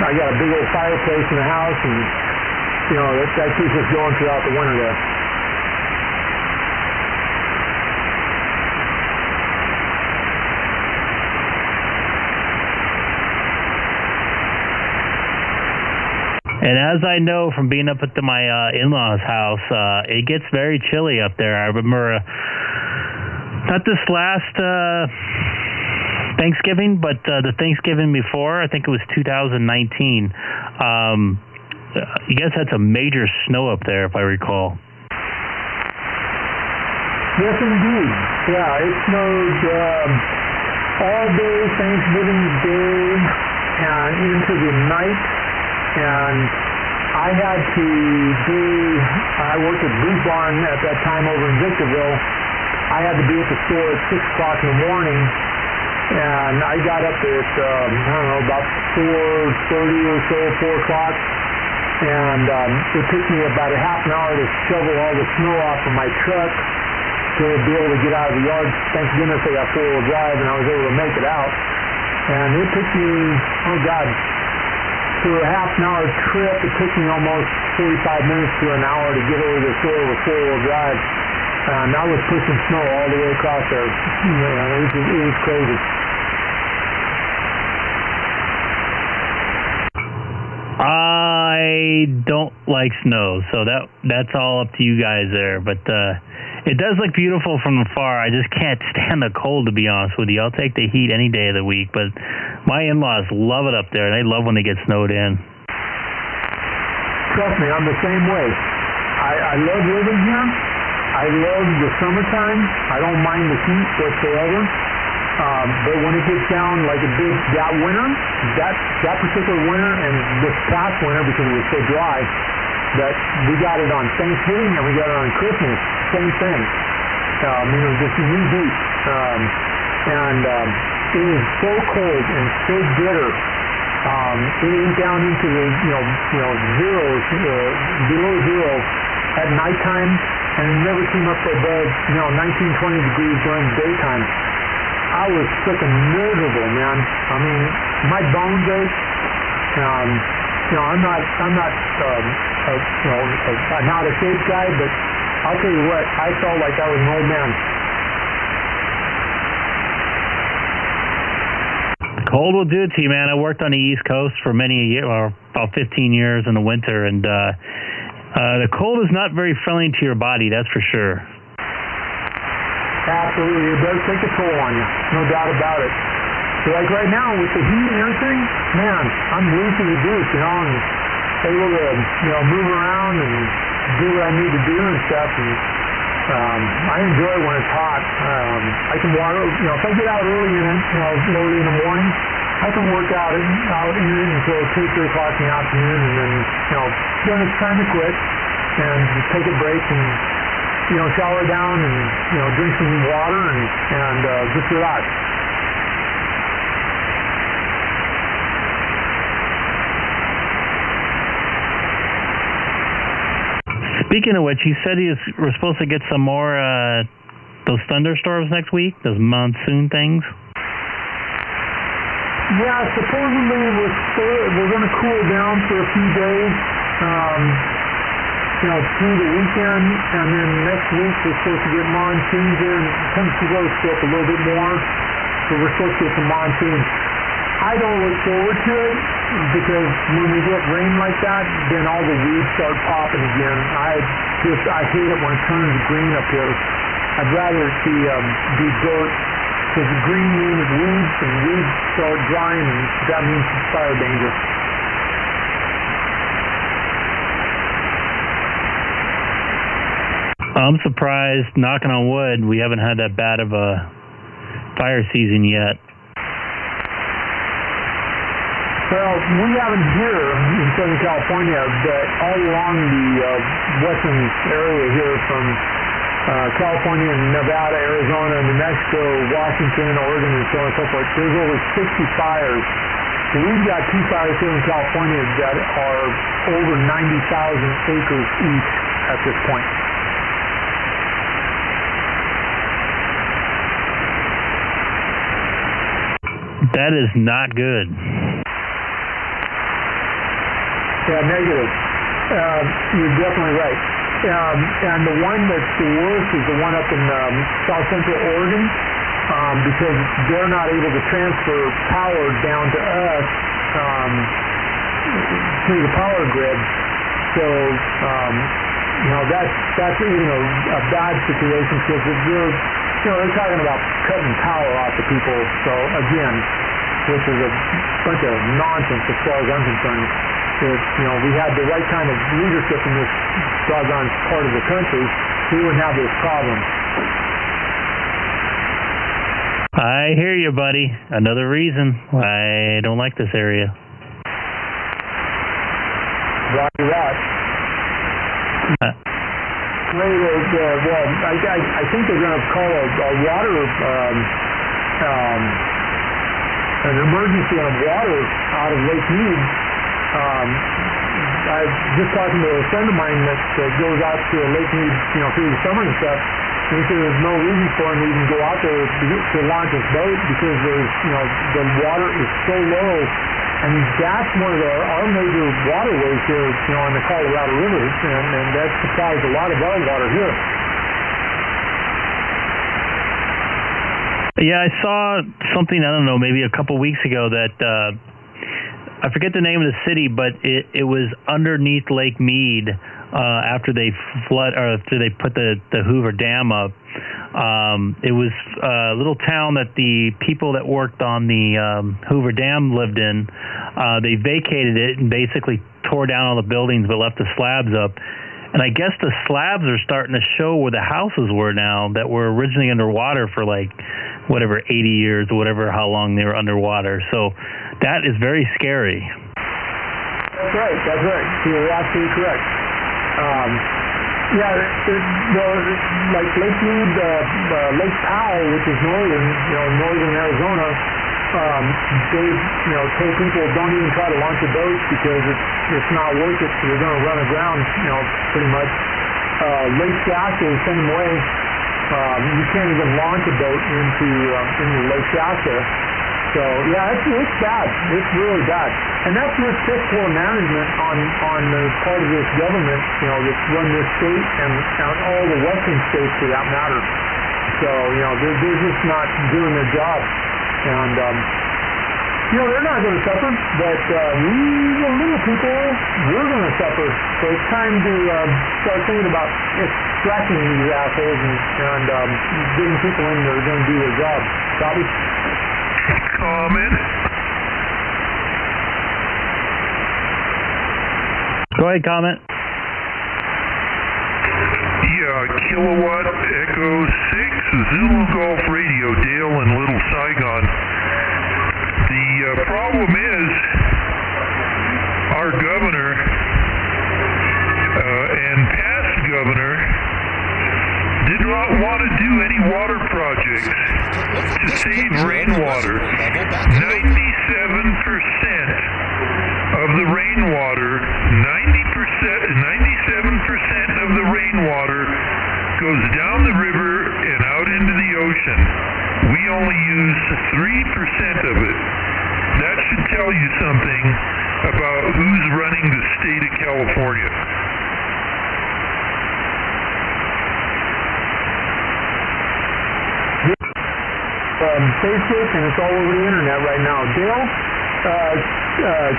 I got a big old fireplace in the house, and, that keeps us going throughout the winter there. And as I know from being up at my in-laws' house, it gets very chilly up there. I remember, not this last Thanksgiving, but the Thanksgiving before, I think it was 2019. You guys had some major snow up there, if I recall. Yes, indeed. Yeah, it snowed all day Thanksgiving Day and into the night. And I had to I worked at Boot Barn at that time over in Victorville. I had to be at the store at 6 o'clock in the morning, and I got up at, about 4:30 or so, 4 o'clock, and it took me about a half an hour to shovel all the snow off of my truck to be able to get out of the yard. Thank goodness I got four-wheel drive, and I was able to make it out. And it took me, for a half an hour trip, it took me almost 45 minutes to an hour to get over the store with four-wheel drive. And I was pushing snow all the way across there. It was crazy. I don't like snow, so that's all up to you guys there. But it does look beautiful from afar. I just can't stand the cold, to be honest with you. I'll take the heat any day of the week, but my in-laws love it up there. They love when they get snowed in. Trust me, I'm the same way. I love living here. I love the summertime. I don't mind the heat whatsoever. But when it gets down like it did that winter, that particular winter and this past winter, because it was so dry, that we got it on Thanksgiving and we got it on Christmas, same thing. It was just knee deep. It was so cold and so bitter. It went down into the zeros, below zero at nighttime, and it never came up above 19, 20 degrees during the daytime. I was freaking miserable, man. I mean, my bones ache. I'm not a shape guy, but I'll tell you what, I felt like I was an old man. Cold will do it to you, man. I worked on the East Coast for many years, or about 15 years in the winter, and the cold is not very friendly to your body, that's for sure. Absolutely. It does take a toll on you, no doubt about it. So like right now with the heat and everything, man, I'm loosey goose, and able to, move around and do what I need to do and stuff. And I enjoy when it's hot. I can walk, if I get out early early in the morning, I can work out in it until 2, 3 o'clock in the afternoon, and then it's time to quit and just take a break and shower down and drink some water and just relax. Speaking of which, he said we're supposed to get some more those thunderstorms next week, those monsoon things. Yeah, supposedly we're going to cool down for a few days, through the weekend, and then next week we're supposed to get monsoons in. Temperatures go up a little bit more, so we're supposed to get some monsoons. I don't look forward to it because when we get rain like that, then all the weeds start popping again. I hate it when it turns green up here. I'd rather it be dirt, because green means weeds, and weeds start drying, and that means fire danger. I'm surprised, knocking on wood, we haven't had that bad of a fire season yet. Well, we haven't here in Southern California, but all along the western area here from California and Nevada, Arizona, New Mexico, Washington, Oregon, and so on and so forth, there's over 60 fires. So we've got 2 fires here in California that are over 90,000 acres each at this point. That is not good. Yeah, negative. You're definitely right. And the one that's the worst is the one up in South Central Oregon, because they're not able to transfer power down to us through the power grid. So, that's even a bad situation, because they're talking about cutting power off the people. So again, which is a bunch of nonsense as far as I'm concerned. If we had the right kind of leadership in this doggone part of the country, we wouldn't have this problem. I hear you, buddy. Another reason why I don't like this area. Roger that. I think they're going to call a water, an emergency on water out of Lake Mead. I was just talking to a friend of mine that goes out to Lake Mead, through the summer and stuff. And he said there's no reason for him to even go out there to launch his boat, because there's, the water is so low. And that's one of our major waterways here, on the Colorado River, and that supplies a lot of our water here. Yeah, I saw something, I don't know, maybe a couple weeks ago that, I forget the name of the city, but it was underneath Lake Mead after they after they put the Hoover Dam up. It was a little town that the people that worked on the Hoover Dam lived in. They vacated it and basically tore down all the buildings but left the slabs up. And I guess the slabs are starting to show where the houses were now that were originally underwater for 80 years or whatever, how long they were underwater. So that is very scary. That's right. You're absolutely correct. Like Lake Mead, Lake Powell, which is northern Arizona, they told people don't even try to launch a boat because it's not worth it. You're going to run aground, pretty much. Lake Shasta is the same way. You can't even launch a boat into Lake Shasta. So yeah, it's bad. It's really bad, and that's just piss poor management on the part of this government, that's run this state and all the western states for that matter. So they're just not doing their job, and they're not going to suffer, but we the little people, we're going to suffer. So it's time to start thinking about extracting these assholes and getting people in that are going to do their job. Copy? Comment. Go ahead, comment. Yeah, Kilowatt Echo 6, Zulu Golf Radio, Dale in Little Saigon. The problem is our governor and past governor did not want to do any water projects to save rainwater. 97% of the rainwater, 97% of the lose 3% of it. That should tell you something about who's running the state of California. Facebook, and it's all over the internet right now. Dale,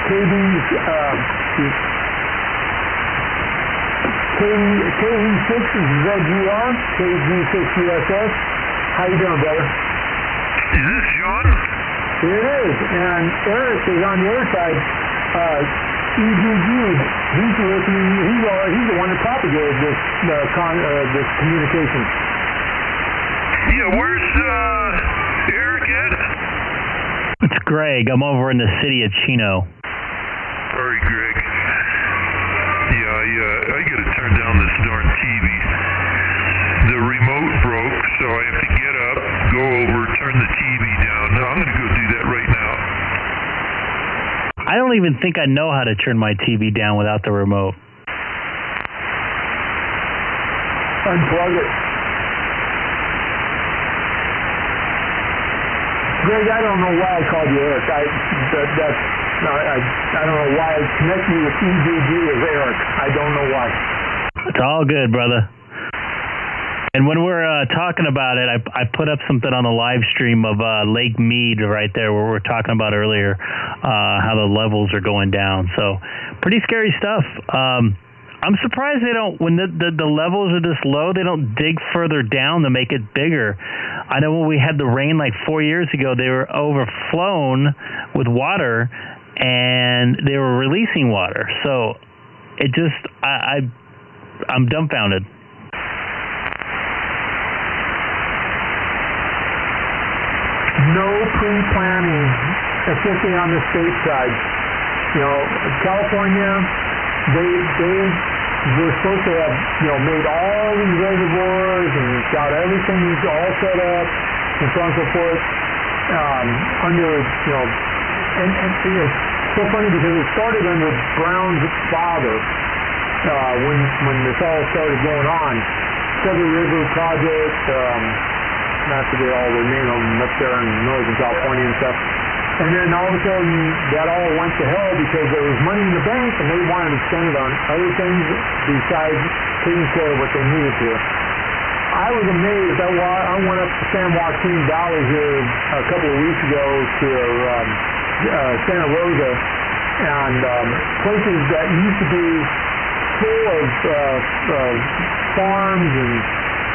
K6EGG ISS. How you doing, brother? Is this John? It is, and Eric is on the other side. EGG, he's listening. He's the one that propagated this this communication. Yeah, where's Eric at? It's Greg. I'm over in the city of Chino. Sorry, Greg. Yeah, I gotta turn down this darn TV. The remote broke, so I have to get up, go over, turn the TV down. No, I'm gonna go do that right now. I don't even think I know how to turn my TV down without the remote. Unplug it. Greg, I don't know why I called you Eric. I don't know why I connect you with EGG as Eric. I don't know why. It's all good, brother. And when we're talking about it, I put up something on the live stream of Lake Mead right there where we were talking about earlier how the levels are going down. So pretty scary stuff. I'm surprised they don't, when the levels are this low, they don't dig further down to make it bigger. I know when we had the rain like 4 years ago, they were overflown with water and they were releasing water. So it just, I'm dumbfounded. No pre-planning, especially on the state side. You know, California, they were supposed to have, made all these reservoirs and got everything all set up and so on and so forth. Under, and it's so funny because it started under Brown's father when this all started going on. Silver River Project, not to get all the name of them up there in Northern California and stuff. And then all of a sudden, that all went to hell because there was money in the bank and they wanted to spend it on other things besides taking care of what they needed to. I was amazed. I went up to San Joaquin Valley here a couple of weeks ago to Santa Rosa, and places that used to be full of farms and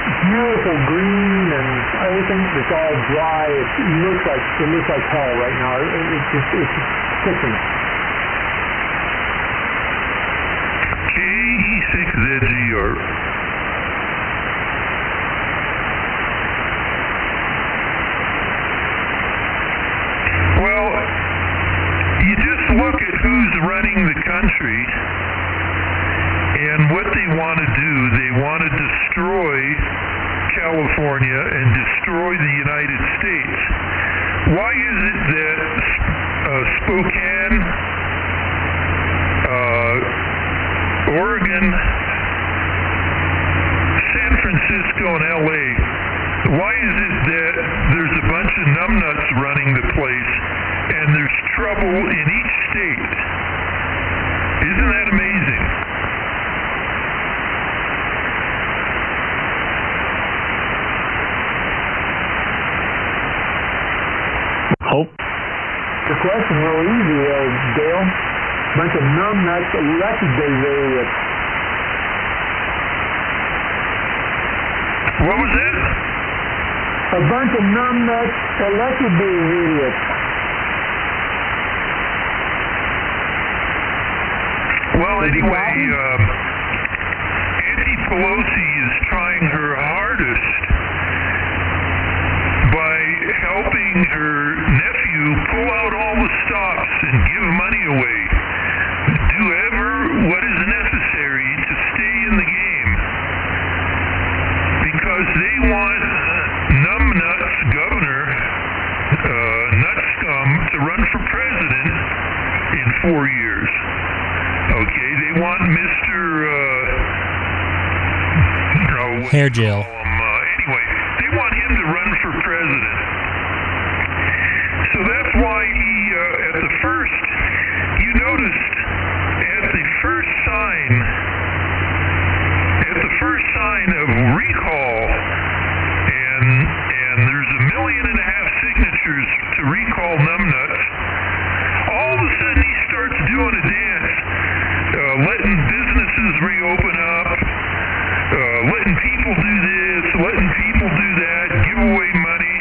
beautiful green and everything, it's all dry. It looks like hell right now. It's just sickening. K6EGG. Well, you just look at who's running the country and what they want to do. They want to destroy California and destroy the United States. Why is it that Spokane, Oregon, San Francisco, and LA, why is it that there's a bunch of numbnuts running the place and there's trouble in each state? Isn't that amazing? Hope. The question real easy, Dale. Bunch of numbnuts elected these idiots. What was that? A bunch of numbnuts elected these idiots. Well, anyway, Nancy Pelosi is trying her hardest by helping her nephew pull out all the stops and give money away. Do what is necessary to stay in the game. Because they want numbnuts governor, Nutscum, to run for president in 4 years. Okay, they want Mr. Hair gel. Anyway, they want him to run for president. So that's why he, at the first, you noticed at the first sign of recall, and there's 1.5 million signatures to recall numbnuts, all of a sudden he starts doing a dance, letting businesses reopen up, letting people do this, letting people do that, give away money.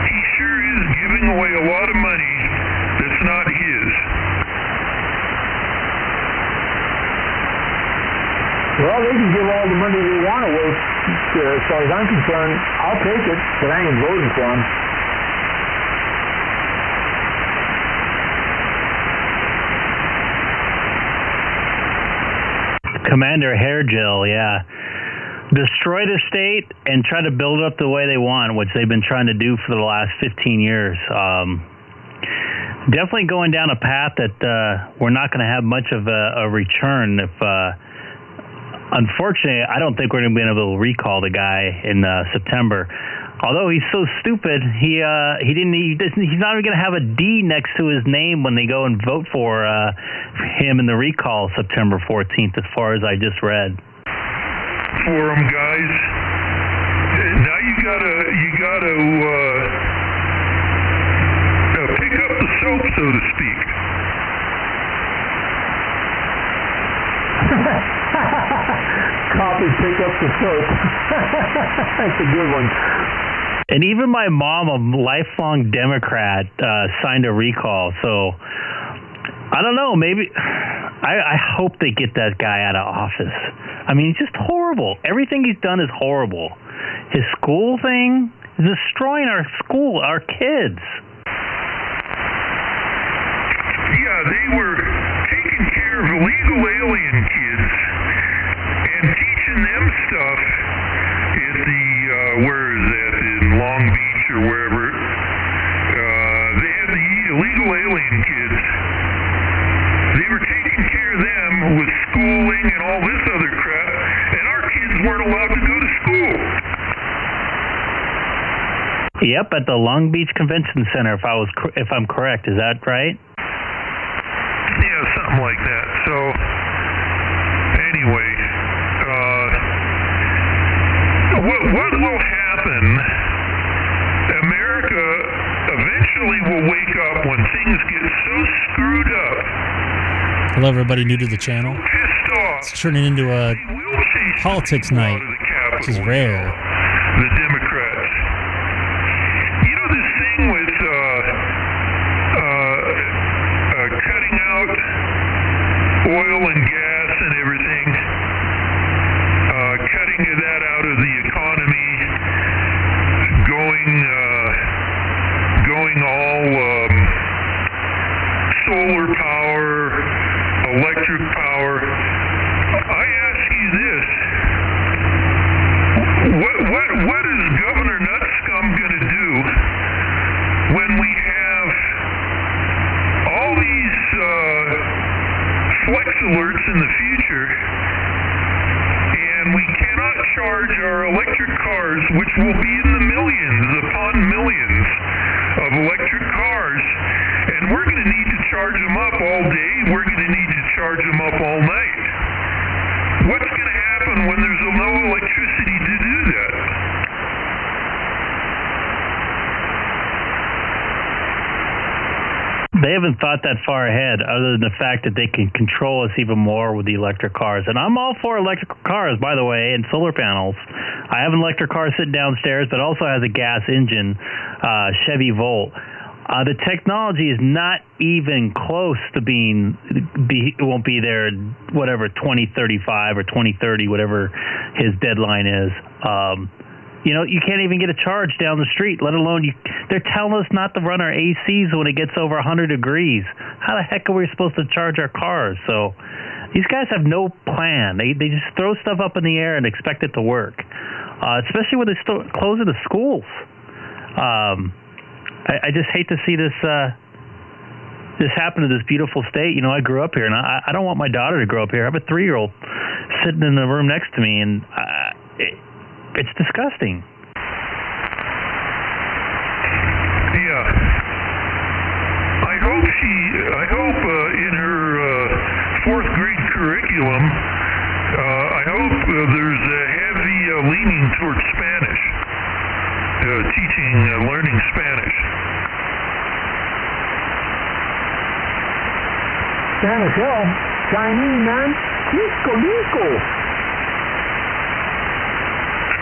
He sure is giving away a lot of money that's not his. Well, they can give all the money they want away. As far as I'm concerned, I'll take it, but I ain't voting for them. Commander Hairgel, yeah. Destroy the state and try to build it up the way they want, which they've been trying to do for the last 15 years. Definitely going down a path that we're not going to have much of a return if... Unfortunately, I don't think we're going to be able to recall the guy in September. Although he's so stupid, he's not even going to have a D next to his name when they go and vote for him in the recall September 14th, as far as I just read. For him, guys. Now you gotta pick up the soap, so to speak. Copy, pick up the soap. That's a good one. And even my mom, a lifelong Democrat, signed a recall. So I don't know. Maybe I hope they get that guy out of office. I mean, he's just horrible. Everything he's done is horrible. His school thing is destroying our school, our kids. Yeah, they were taking care of illegal alien kids and teaching them stuff at the, where is that, in Long Beach or wherever. They had the illegal alien kids. They were taking care of them with schooling and all this other crap, and our kids weren't allowed to go to school. Yep, at the Long Beach Convention Center, if I'm correct. Is that right? Yeah, something like that. So, anyway, what will happen? America eventually will wake up when things get so screwed up. Hello, everybody new to the channel. Pissed off. It's turning into a They will chase politics people night, out of the Capitol. which is rare. The Democrats. You know this thing with cutting out oil and gas and everything, cutting that out of the economy, going all solar power, electric power. I ask you this: what is Governor Nutscum going to do when we have all these flex alerts in the future, and we cannot charge our electric cars, which will be in the millions upon millions of electric cars, and we're going to need to charge them up all day, we're going to need to charge them up all night. What's going to happen when there's no electricity to do that? They haven't thought that far ahead, other than the fact that they can control us even more with the electric cars. And I'm all for electric cars, by the way, and solar panels. I have an electric car sitting downstairs, but also has a gas engine, Chevy Volt. The technology is not even close to it won't be there, whatever, 2035 or 2030, whatever his deadline is. You know, you can't even get a charge down the street, let alone they're telling us not to run our ACs when it gets over 100 degrees. How the heck are we supposed to charge our cars? So these guys have no plan. They just throw stuff up in the air and expect it to work, especially when they're closing the schools. I just hate to see this happen to this beautiful state. You know, I grew up here, and I don't want my daughter to grow up here. I have a 3-year-old sitting in the room next to me, and it's disgusting. Yeah. learning Spanish. Spanish, hell. Chinese, man. Lico.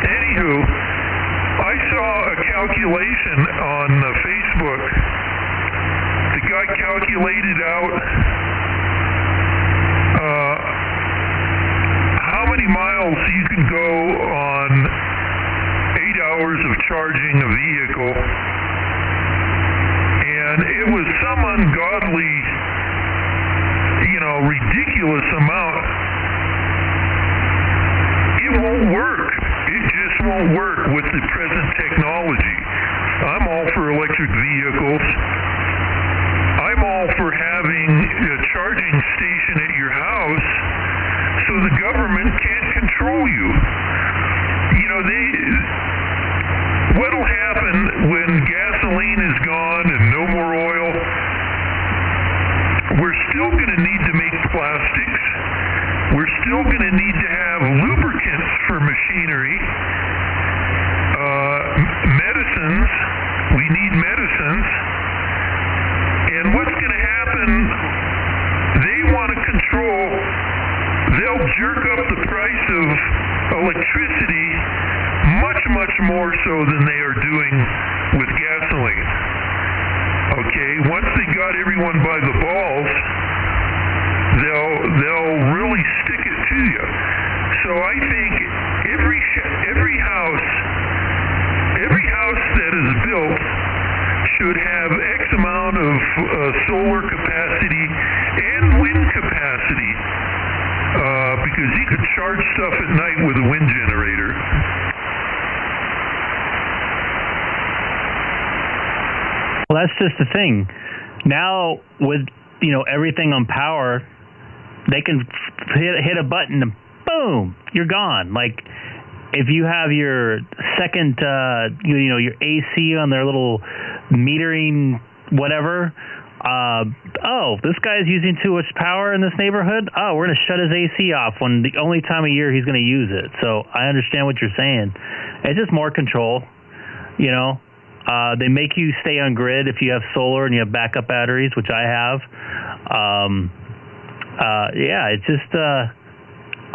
Anywho, I saw a calculation on Facebook. The guy calculated out how many miles you can go on 8 hours of charging a vehicle, and it was some ungodly, ridiculous amount. It won't work. It just won't work with the present technology. I'm all for electric vehicles. I'm all for having a charging station at your house so the government can't control you. What'll happen when gasoline is gone and no more oil? We're still going to need to make plastics. We're still going to need to have lubricants for machinery. Medicines. We need medicines. And what's going to happen? They want to control. They'll jerk up the price of electricity much, much more so than they are doing with gasoline. Okay, once they got everyone by the balls, they'll really stick it to you. So I think every house that is built should have X amount of solar capacity and wind capacity, because you could charge stuff at night with a wind generator. Well, that's just the thing. Now, with everything on power, they can hit a button and boom, you're gone. Like if you have your second, your AC on their little metering whatever. This guy's using too much power in this neighborhood. Oh, we're going to shut his AC off when the only time of year he's going to use it. So I understand what you're saying. It's just more control, They make you stay on grid if you have solar and you have backup batteries, which I have. It's just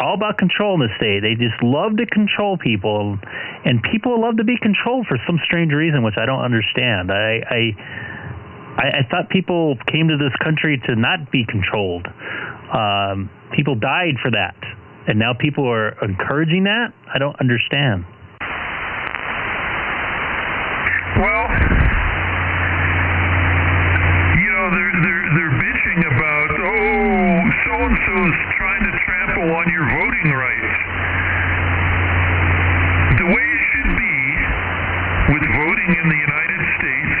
all about control in the state. They just love to control people, and people love to be controlled for some strange reason, which I don't understand. I thought people came to this country to not be controlled. People died for that, and now people are encouraging that? I don't understand. Well, they're bitching about, so-and-so's trying to trample on your voting rights. The way it should be with voting in the United States,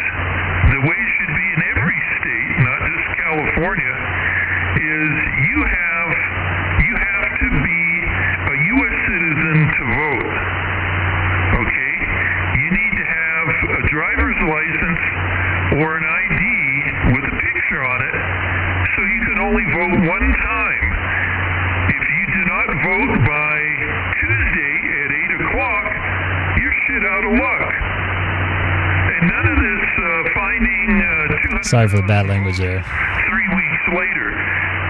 the way it should be in every state, not just California, is you have to be a U.S. citizen to vote. Okay? You need to have a driver's license or an ID with a picture on it, so you can only vote one time. If you do not vote by Tuesday at 8 o'clock, you're shit out of luck. And none of this finding Sorry for the bad language there. 3 weeks later.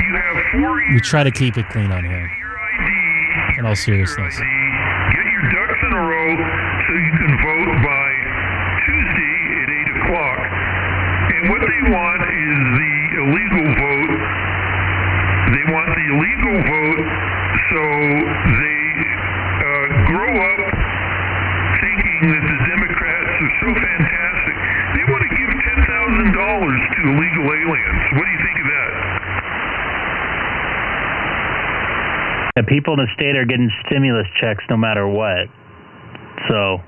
You have 4 years. We try to keep it clean on here. Your ID. In all seriousness. Get your ducks in a row so you can vote by Tuesday at 8 o'clock. And what they want is the illegal vote. They want the illegal vote so they grow up thinking that the Democrats are so fantastic. They want to give $10,000 to illegal aliens. What do you think of that? The people in the state are getting stimulus checks no matter what. So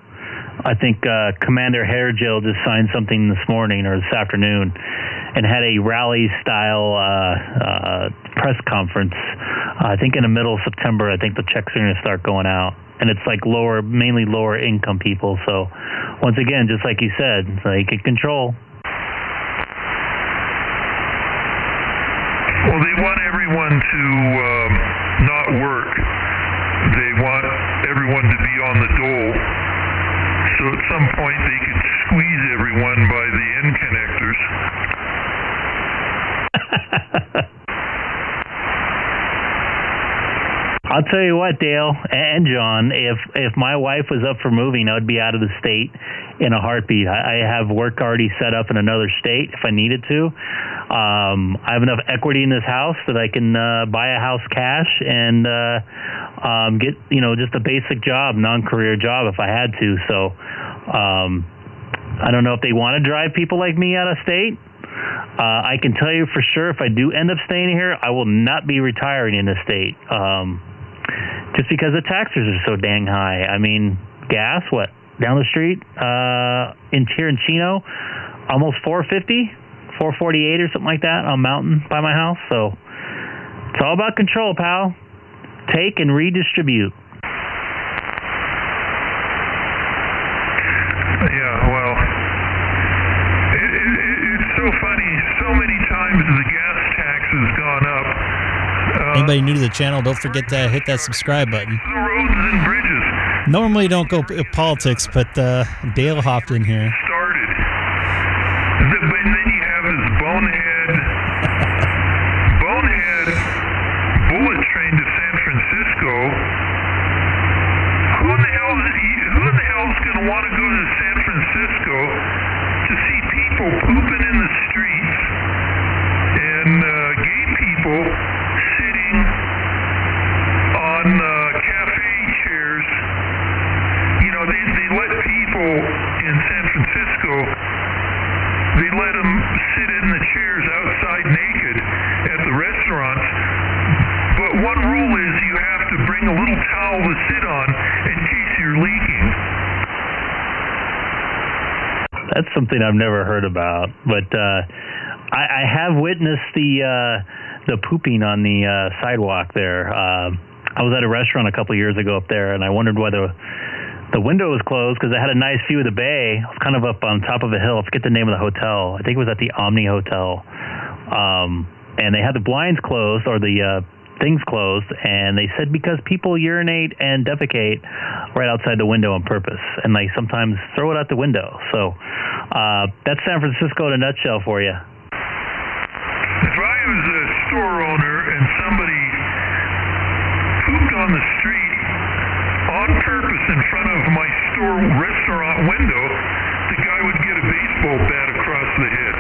I think Commander Hairgill just signed something this morning or this afternoon and had a rally-style press conference. I think in the middle of September, I think the checks are going to start going out. And it's like mainly lower income people. So once again, just like you said, they can control. Well, they want everyone to not work. They want everyone to be on the dole. so at some point they could squeeze everyone by the end connectors. I'll tell you what, Dale and John, if my wife was up for moving, I would be out of the state in a heartbeat. I have work already set up in another state if I needed to. I have enough equity in this house that I can buy a house cash and get, just a basic job, non-career job if I had to. So I don't know if they want to drive people like me out of state. I can tell you for sure, if I do end up staying here, I will not be retiring in the state. Just because the taxes are so dang high. I mean, gas, down the street, here in Chino, almost $4.50, $4.48 or something like that on Mountain by my house. So it's all about control, pal. Take and redistribute. Yeah, well, it's so funny. So many times the gas tax has gone up. Anybody new to the channel, don't forget to hit that subscribe button. The roads and bridges Normally don't go politics, but Dale hopped in here. started. And then you have this bonehead bullet train to San Francisco. Who in the hell is going to want to go to San Francisco to see people pooping in the streets and gay people sitting on cafe chairs? They let people in San Francisco, they let them sit in the chairs outside naked at the restaurants. But one rule is you have to bring a little towel to sit on in case you're leaking. That's something I've never heard about, but I have witnessed the pooping on the sidewalk there. I was at a restaurant a couple of years ago up there, and I wondered why the window was closed because I had a nice view of the bay. I was kind of up on top of a hill. I forget the name of the hotel. I think it was at the Omni Hotel. And they had the blinds closed or the things closed, and they said because people urinate and defecate right outside the window on purpose, and they sometimes throw it out the window. So that's San Francisco in a nutshell for you. If I was a store owner and somebody pooped on the street on purpose in front of my store restaurant window, the guy would get a baseball bat across the head.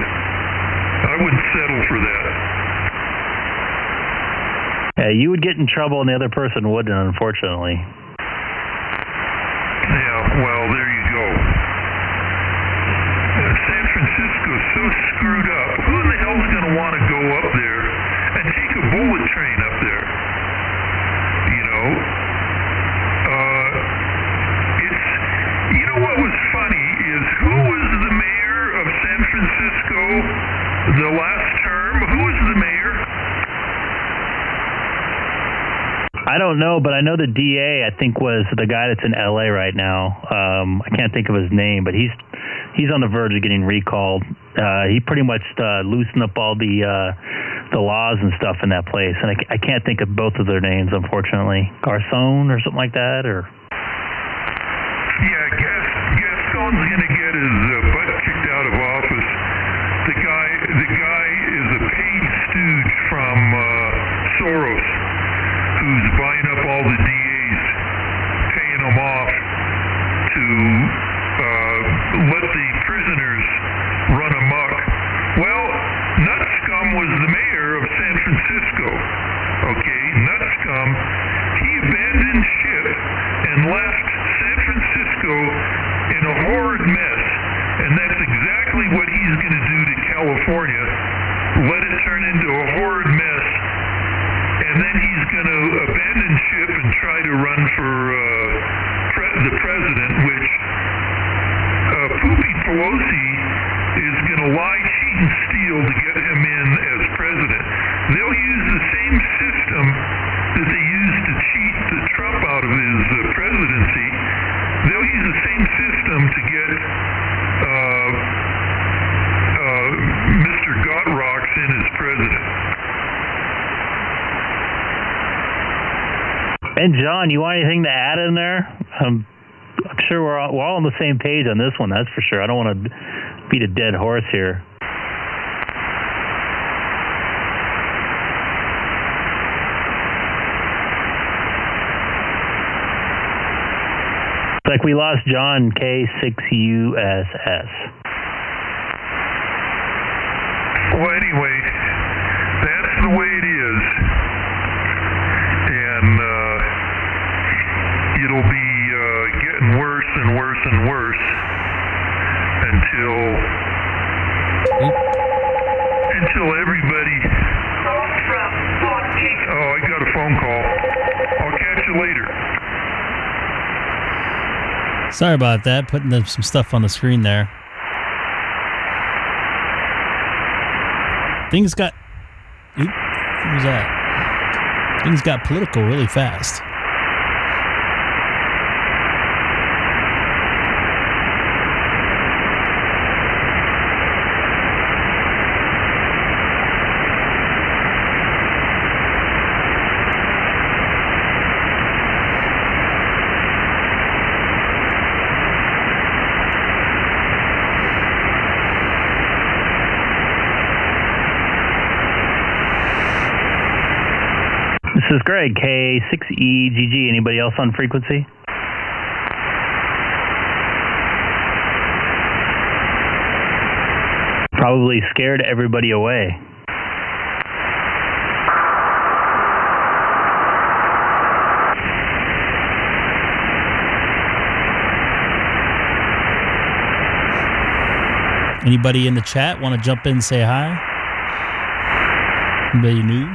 I wouldn't settle for that. Yeah, you would get in trouble and the other person wouldn't, unfortunately. Yeah, well, there you go. San Francisco's so screwed up. Who in the hell's going to want to go up there and take a bullet train up there? What was funny is who was the mayor of San Francisco the last term? Who was the mayor? I don't know, but I know the DA, I think, was the guy that's in LA right now. I can't think of his name, but he's on the verge of getting recalled. He pretty much loosened up all the laws and stuff in that place, and I can't think of both of their names, unfortunately. Garcon or something like that, or... Yeah, Gascon's going to get his butt kicked out of office. The guy is a paid stooge from Soros, who's buying up all the DAs, paying them off to let the prisoners run amok. Well, Nutscum was the mayor of San Francisco. Okay, Nutscum, he abandoned ship and left San Francisco in a horrid mess, and that's exactly what he's going to do to California. Let it turn into a horrid mess, and then he's going to abandon ship and try to run for the president, which Poopy Pelosi is going to lie, cheat, and steal to get him in as president. They'll use the same system that they used to cheat Trump out of his presidency. They'll use the same system to get Mr. Gotrocks in as president. And John, you want anything to add in there? I'm sure we're all on the same page on this one. That's for sure. I don't want to beat a dead horse here. It's like we lost John K6EGG ISS. Well, anyway, that's the way it is. And it'll be getting worse and worse and worse until everybody... Oh, I got a phone call. I'll catch you later. Sorry about that. Putting some stuff on the screen there. Things got... Oop, what was that? Things got political really fast. This is Greg, K6EGG. Anybody else on frequency? Probably scared everybody away. Anybody in the chat want to jump in and say hi? Anybody new?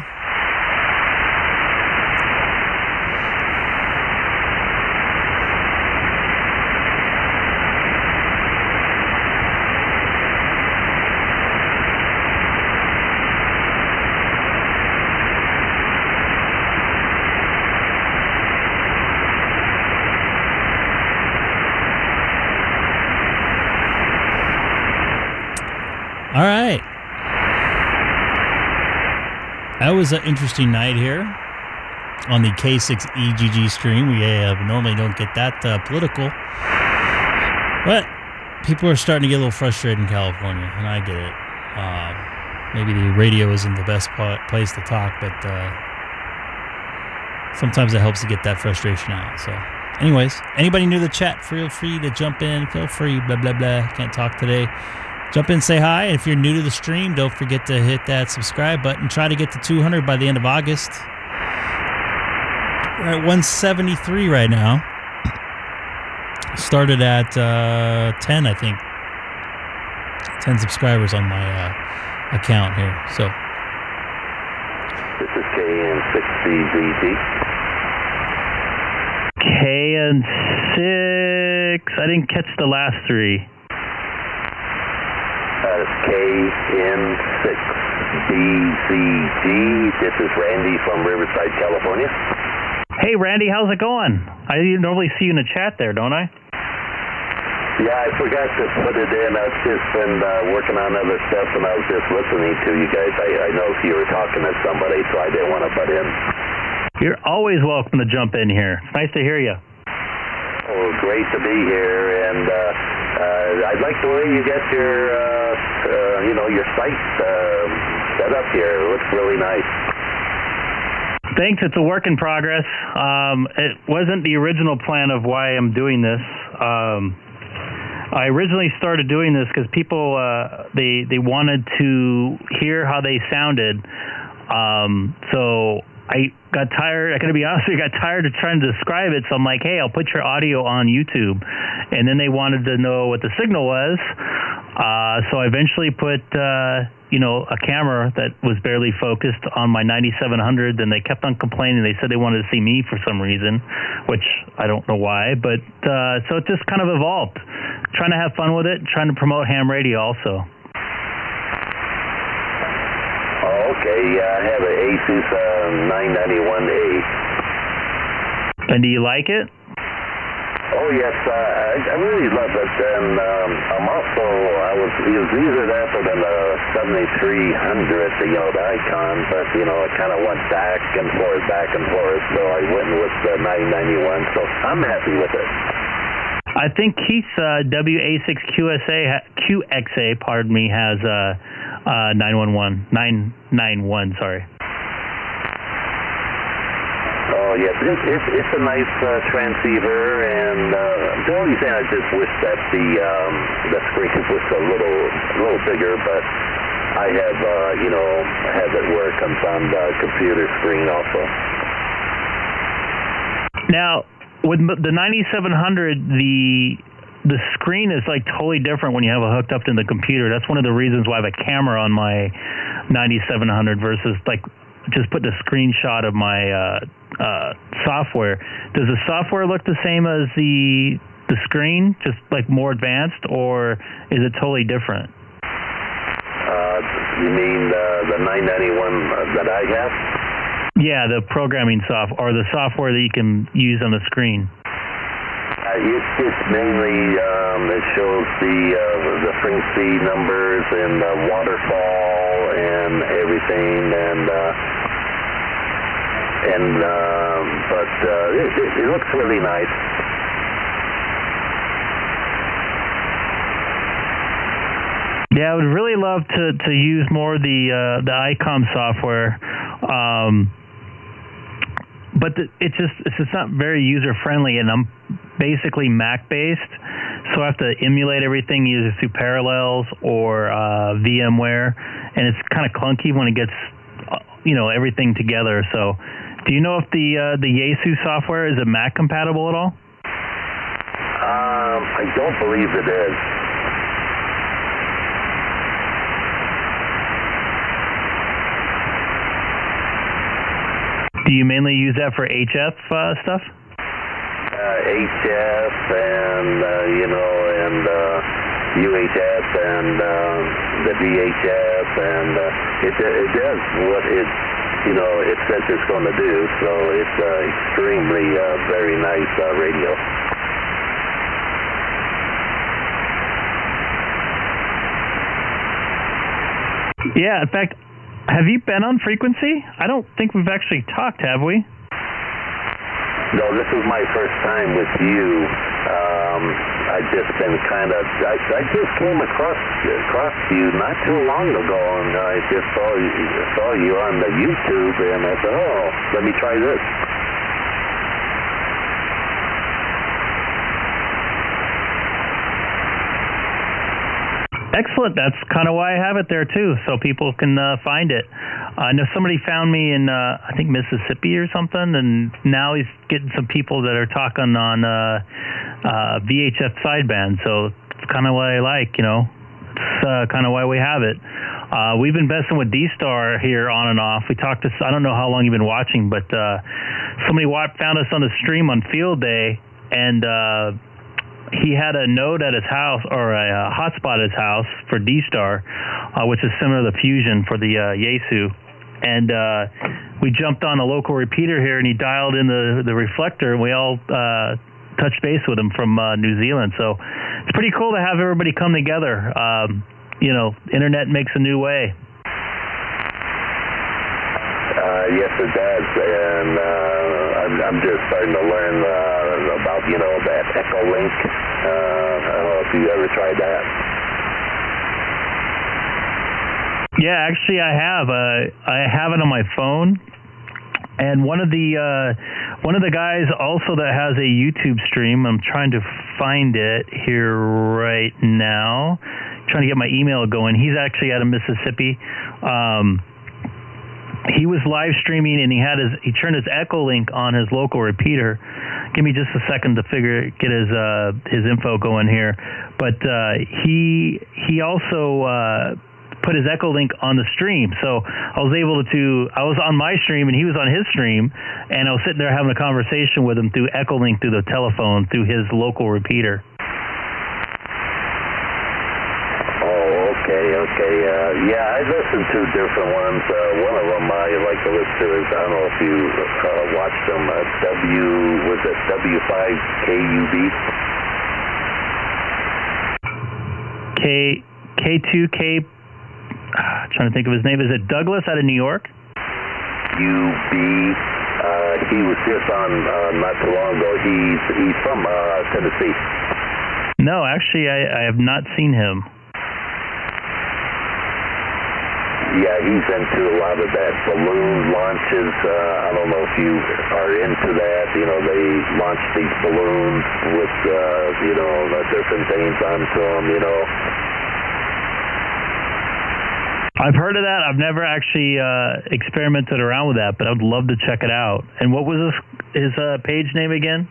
All right. That was an interesting night here on the K6EGG stream. We normally don't get that political. But people are starting to get a little frustrated in California, and I get it. Maybe the radio isn't the best place to talk, but sometimes it helps to get that frustration out. So anyways, anybody new to the chat, feel free to jump in. Feel free, blah, blah, blah. Can't talk today. Jump in, say hi. And if you're new to the stream, don't forget to hit that subscribe button. Try to get to 200 by the end of August. We're at 173 right now. Started at 10, I think. 10 subscribers on my account here. So this is KN6EGG. KN6. I didn't catch the last three. KN6BCG. This is Randy from Riverside, California. Hey, Randy, how's it going? I normally see you in the chat there, don't I? Yeah, I forgot to put it in. I've just been working on other stuff, and I was just listening to you guys. I know if you were talking to somebody, so I didn't want to butt in. You're always welcome to jump in here. It's nice to hear you. Oh, great to be here, and I like the way you get your site set up here. It looks really nice. Thanks. It's a work in progress. It wasn't the original plan of why I'm doing this. I originally started doing this because people they wanted to hear how they sounded. So I got tired. I gotta be honest with you, I got tired of trying to describe it. So I'm like, hey, I'll put your audio on YouTube. And then they wanted to know what the signal was. So I eventually put a camera that was barely focused on my 9700. Then they kept on complaining. They said they wanted to see me for some reason, which I don't know why. But so it just kind of evolved. Trying to have fun with it, trying to promote ham radio also. Okay, I have an Asus 991A. And do you like it? Oh yes, I really love it, and I'm also it was easier after than the 7300, the Icon, but it kind of went back and forth, so I went with the 991. So I'm happy with it. I think Keith's WA6QXA, pardon me, has 991, sorry. Oh, yes, it's a nice transceiver, and the only thing I just wish that the screen was a little bigger, but I have, I have it where it comes on the computer screen also. Now, with the 9700, the screen is like totally different when you have it hooked up to the computer. That's one of the reasons why I have a camera on my 9700 versus like just put the screenshot of my software. Does the software look the same as the screen, just like more advanced, or is it totally different? You mean the 991 that I have? Yeah, the programming or the software that you can use on the screen. It's mainly it shows the string speed numbers and the waterfall and everything, but it looks really nice. Yeah, I would really love to use more of the Icom software, but it's just not very user friendly, and I'm basically Mac based, so I have to emulate everything either through Parallels or VMware, and it's kind of clunky when it gets everything together. So, do you know if the Yaesu software is Mac compatible at all? I don't believe it is. Do you mainly use that for HF stuff? HF and UHF and the VHF, and it does what it says it's going to do. So it's extremely very nice radio. Yeah, in fact, have you been on Frequency? I don't think we've actually talked, have we? No, this is my first time with you. I've just been I just came across you not too long ago, and I just saw you on the YouTube, and I said, oh, let me try this. Excellent. That's kind of why I have it there, too, so people can find it. I know somebody found me in, I think, Mississippi or something, and now he's getting some people that are talking on VHF sideband, so it's kind of what I like, It's kind of why we have it. We've been messing with D-Star here on and off. We talked to, I don't know how long you've been watching, but somebody found us on the stream on field day, and he had a node at his house, or a hotspot at his house for D-Star, which is similar to the Fusion for the Yaesu. And we jumped on a local repeater here, and he dialed in the reflector, and we all touched base with him from New Zealand. So it's pretty cool to have everybody come together. Internet makes a new way. Yes, it does, and I'm just starting to learn about that Echo Link. I don't know if you ever tried that. Yeah, actually, I have. I have it on my phone, and one of the guys also that has a YouTube stream. I'm trying to find it here right now. Trying to get my email going. He's actually out of Mississippi. He was live streaming, and he turned his Echo Link on his local repeater. Give me just a second to get his info going here. But he also put his Echo Link on the stream, so I was on my stream and he was on his stream, and I was sitting there having a conversation with him through Echo Link through the telephone through his local repeater. Okay. Yeah, I listened to different ones. One of them I like to listen to is, I don't know if you watched them, W5KUB? K2K, trying to think of his name. Is it Douglas out of New York? UB. He was just on not too long ago. He's from Tennessee. No, actually, I have not seen him. Yeah, he's into a lot of that balloon launches. I don't know if you are into that. You know, they launch these balloons with, you know, the different things onto them, you know. I've heard of that. I've never actually experimented around with that, but I'd love to check it out. And what was his page name again?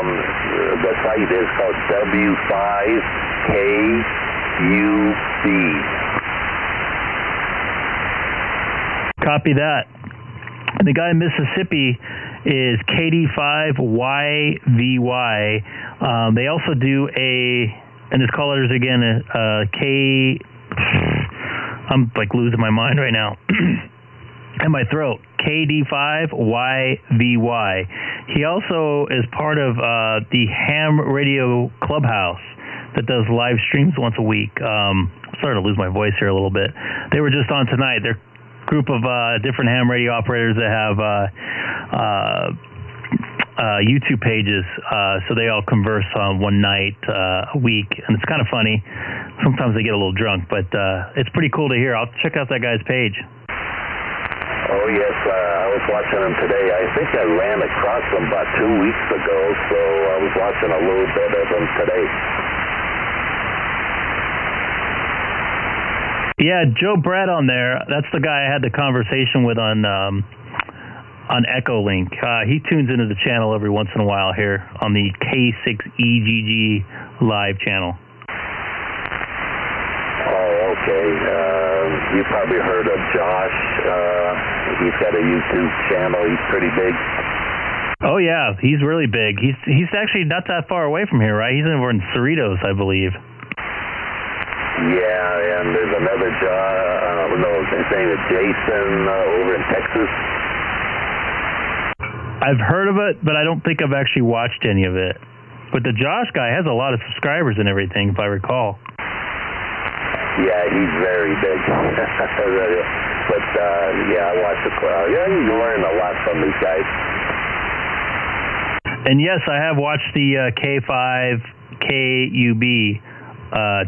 The site is called W5KUB. Copy that. And the guy in Mississippi is KD5YVY. They also do and his call letters again, I'm like losing my mind right now. In my throat, KD5YVY. He also is part of the Ham Radio Clubhouse that does live streams once a week. I'm starting to lose my voice here a little bit. They were just on tonight. They're a group of different ham radio operators that have YouTube pages, so they all converse one night a week, and it's kind of funny. Sometimes they get a little drunk, but it's pretty cool to hear. I'll check out that guy's page. Oh, yes, I was watching him today. I think I ran across him about 2 weeks ago, so I was watching a little bit of him today. Yeah, Joe Brett on there. That's the guy I had the conversation with on Echolink. He tunes into the channel every once in a while here on the K6EGG live channel. Oh, okay. You probably heard of Josh. He's got a YouTube channel. He's pretty big. Oh, yeah. He's really big. He's actually not that far away from here, right? He's over in Cerritos, I believe. Yeah, and there's another Josh. His name is Jason over in Texas. I've heard of it, but I don't think I've actually watched any of it. But the Josh guy has a lot of subscribers and everything, if I recall. Yeah, he's very big. But, yeah, I watch the crowd. Yeah, you learn a lot from these guys. And yes, I have watched the K5KUB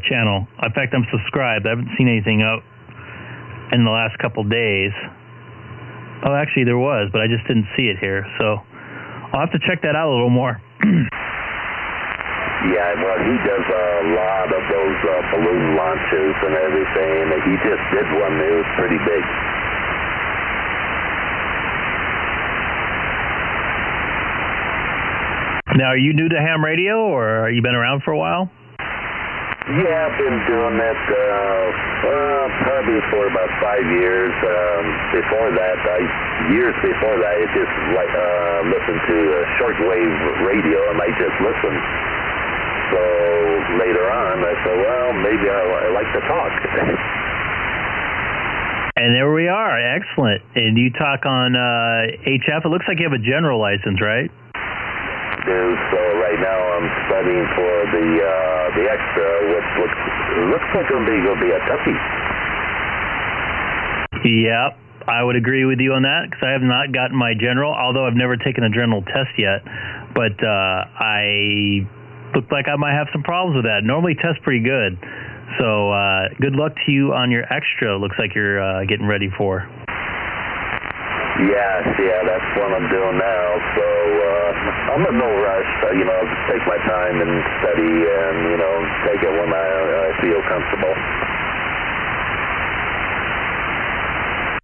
channel. In fact, I'm subscribed. I haven't seen anything up in the last couple days. Oh, actually, there was, but I just didn't see it here. So I'll have to check that out a little more. Yeah, well, he does a lot of those balloon launches and everything. He just did one. It was pretty big. Now, are you new to ham radio, or have you been around for a while? Yeah, I've been doing that probably for about 5 years. Years before that, I just listened to shortwave radio, and I just listened. So later on, I said, well, maybe I like to talk. And there we are. Excellent. And you talk on HF. It looks like you have a general license, right? So right now I'm studying for the extra, which looks like it'll be a toughie. Yep, I would agree with you on that, because I have not gotten my general, although I've never taken a general test yet. But I look like I might have some problems with that. Normally tests pretty good. So good luck to you on your extra. Looks like you're getting ready for. Yeah, that's what I'm doing now. So I'm in no rush. I'll just take my time and study and, take it when I feel comfortable.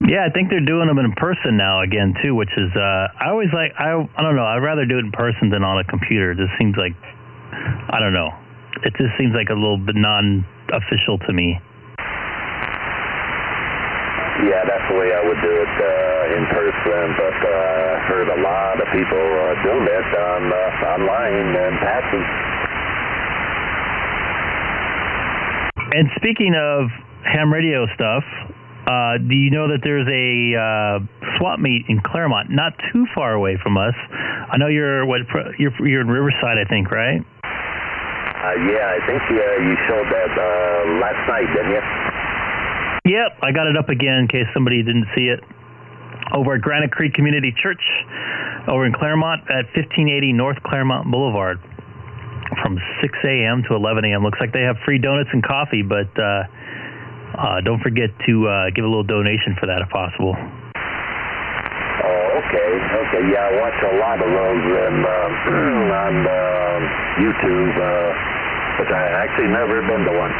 Yeah, I think they're doing them in person now again, too, which is, I always like, I don't know, I'd rather do it in person than on a computer. It just seems like, I don't know. It just seems like a little bit non-official to me. Yeah, that's the way I would do it in person, but I heard a lot of people doing it online and passing. And speaking of ham radio stuff, do you know that there's a swap meet in Claremont, not too far away from us? I know you're in Riverside, I think, right? Yeah, I think you showed that last night, didn't you? Yep, I got it up again in case somebody didn't see it. over at Granite Creek Community Church over in Claremont at 1580 North Claremont Boulevard from 6 a.m. to 11 a.m. Looks like they have free donuts and coffee, but don't forget to give a little donation for that if possible. Oh, okay. Yeah, I watch a lot of those on YouTube, but I actually never been to one.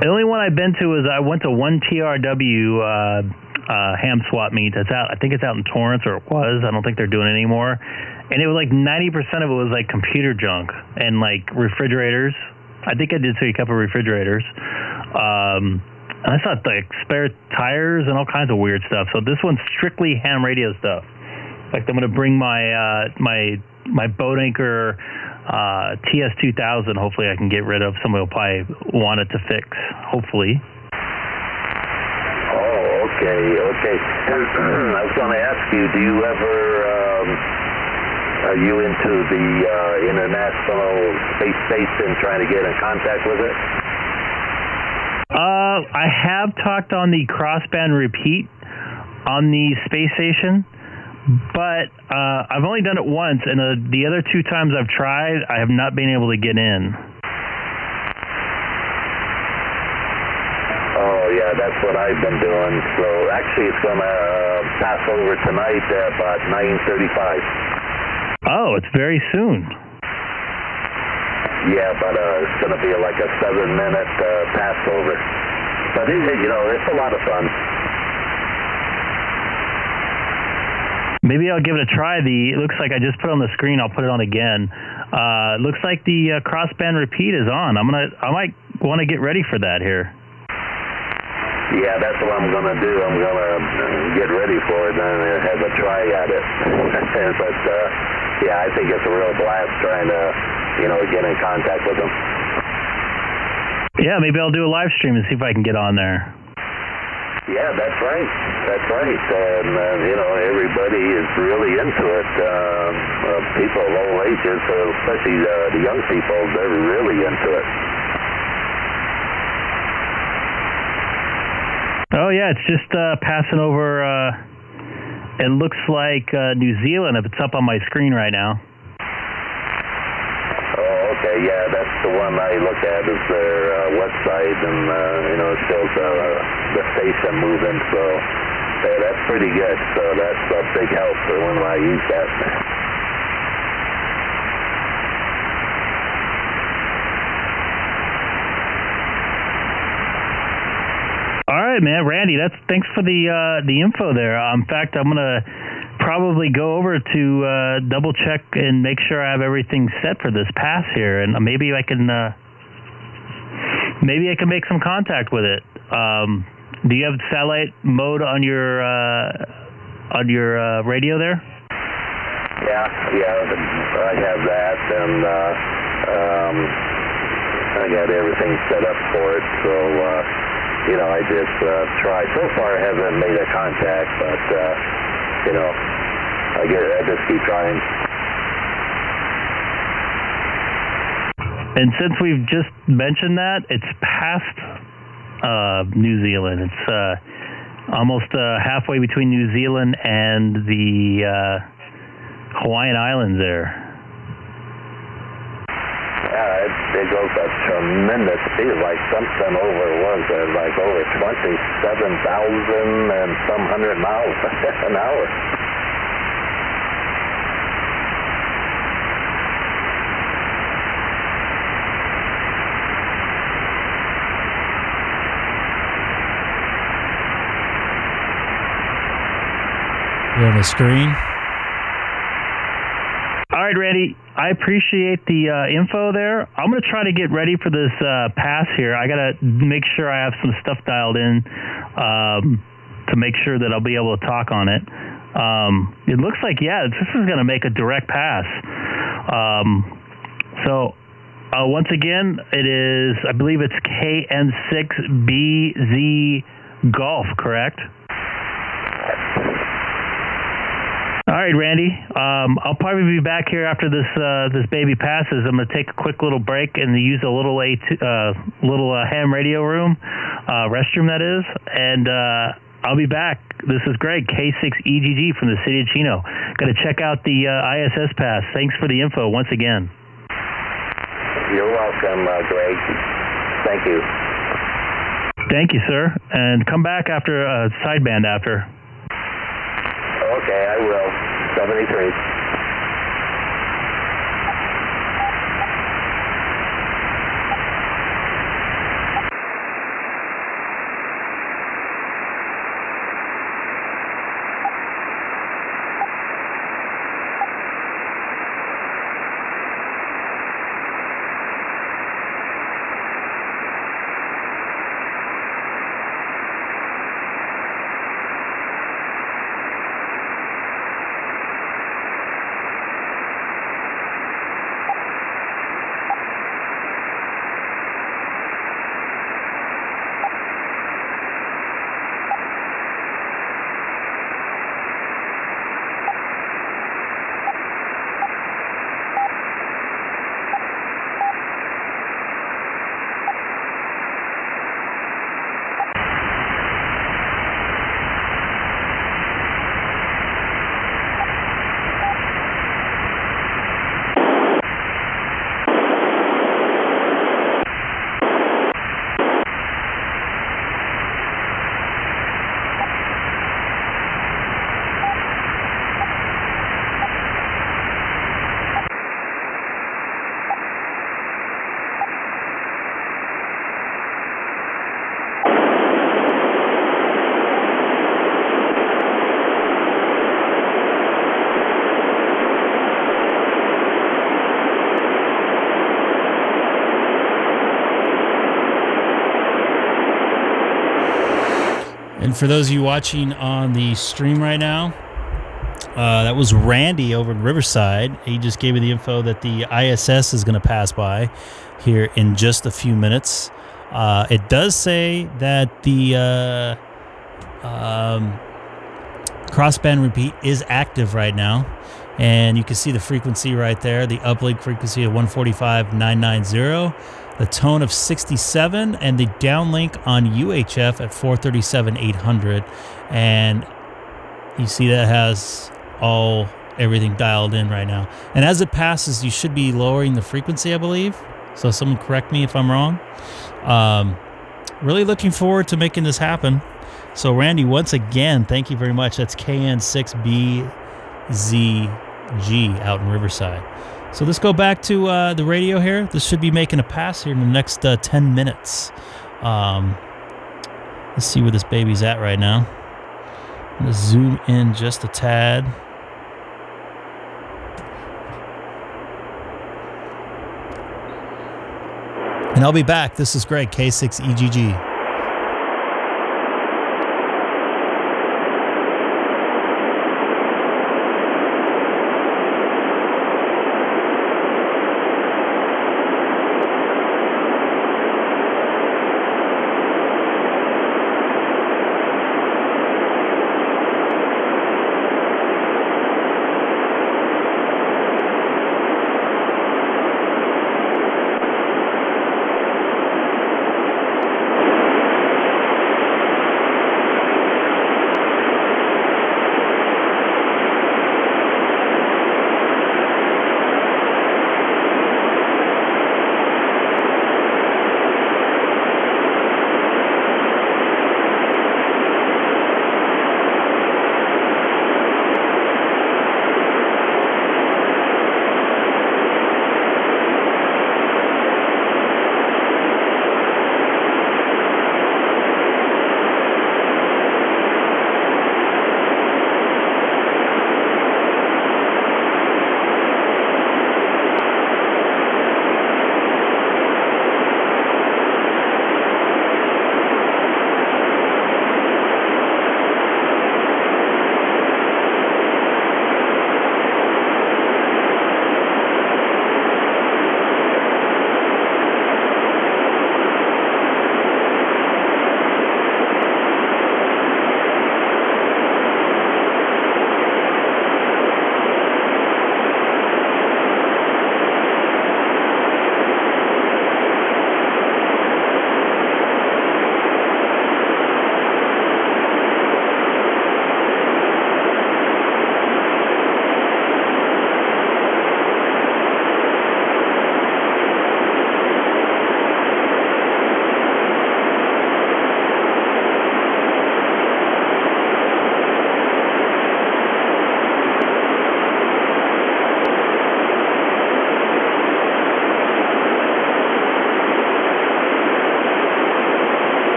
The only one I've been to is I went to one TRW ham swap meet. That's out. I think it's out in Torrance, or it was. I don't think they're doing it anymore. And it was like 90% of it was like computer junk and like refrigerators. I think I did see a couple of refrigerators. And I saw like spare tires and all kinds of weird stuff. So this one's strictly ham radio stuff. In fact, I'm going to bring my my boat anchor TS2000. Hopefully I can get rid of. Somebody will probably want it to fix. Hopefully. Oh, okay. I was going to ask you, do you ever, are you into the International Space Station, trying to get in contact with it? I have talked on the crossband repeat on the space station, but I've only done it once, and the other two times I've tried, I have not been able to get in. Oh, yeah, that's what I've been doing. So actually it's going to pass over tonight at about 9:35. Oh, it's very soon. Yeah, but it's going to be like a 7-minute passover. But, it's a lot of fun. Maybe I'll give it a try. It looks like I just put it on the screen. I'll put it on again. It looks like the crossband repeat is on. I might want to get ready for that here. Yeah, that's what I'm going to do. I'm going to get ready for it and have a try at it. But, yeah, I think it's a real blast trying to, get in contact with them. Yeah, maybe I'll do a live stream and see if I can get on there. Yeah, that's right. And, everybody is really into it. People of all ages, especially the young people, they're really into it. Oh, yeah, it's just passing over, it looks like New Zealand, if it's up on my screen right now. Oh, okay, yeah, that's the one I look at is their website, and, it shows the station moving, so that's pretty good. So that's a big help for when I use that. All right, man, Randy. Thanks for the info there. In fact, I'm gonna probably go over to double check and make sure I have everything set for this pass here, and maybe I can make some contact with it. Do you have satellite mode on your radio there? Yeah, I have that, and I got everything set up for it, so. I just try. So far, I haven't made a contact, but, I just keep trying. And since we've just mentioned that, it's past New Zealand. It's almost halfway between New Zealand and the Hawaiian Islands there. Yeah, it goes at tremendous speed, like something over 27,000 and some 100 miles an hour. You on the screen? All right, Randy, I appreciate the info there. I'm going to try to get ready for this pass here. I got to make sure I have some stuff dialed in to make sure that I'll be able to talk on it. It looks like, this is going to make a direct pass. So once again, it is, I believe it's KN6BZ Golf, correct? All right, Randy. I'll probably be back here after this baby passes. I'm going to take a quick little break and use a little ham radio room, restroom that is, and I'll be back. This is Greg, K6EGG from the city of Chino. Got to check out the ISS pass. Thanks for the info once again. You're welcome, Greg. Thank you. Thank you, sir. And come back after sideband after. Okay, I will. 73. And for those of you watching on the stream right now, that was Randy over in Riverside. He just gave me the info that the ISS is going to pass by here in just a few minutes. It does say that the crossband repeat is active right now. And you can see the frequency right there, the uplink frequency of 145.990. The tone of 67, and the downlink on UHF at 437.800, and you see that has everything dialed in right now. And as it passes, you should be lowering the frequency, I believe. So someone correct me if I'm wrong. Really looking forward to making this happen. So Randy, once again, thank you very much. That's KN6BZG out in Riverside. So let's go back to the radio here. This should be making a pass here in the next 10 minutes. Let's see where this baby's at right now. I'm going to zoom in just a tad. And I'll be back. This is Greg, K6EGG.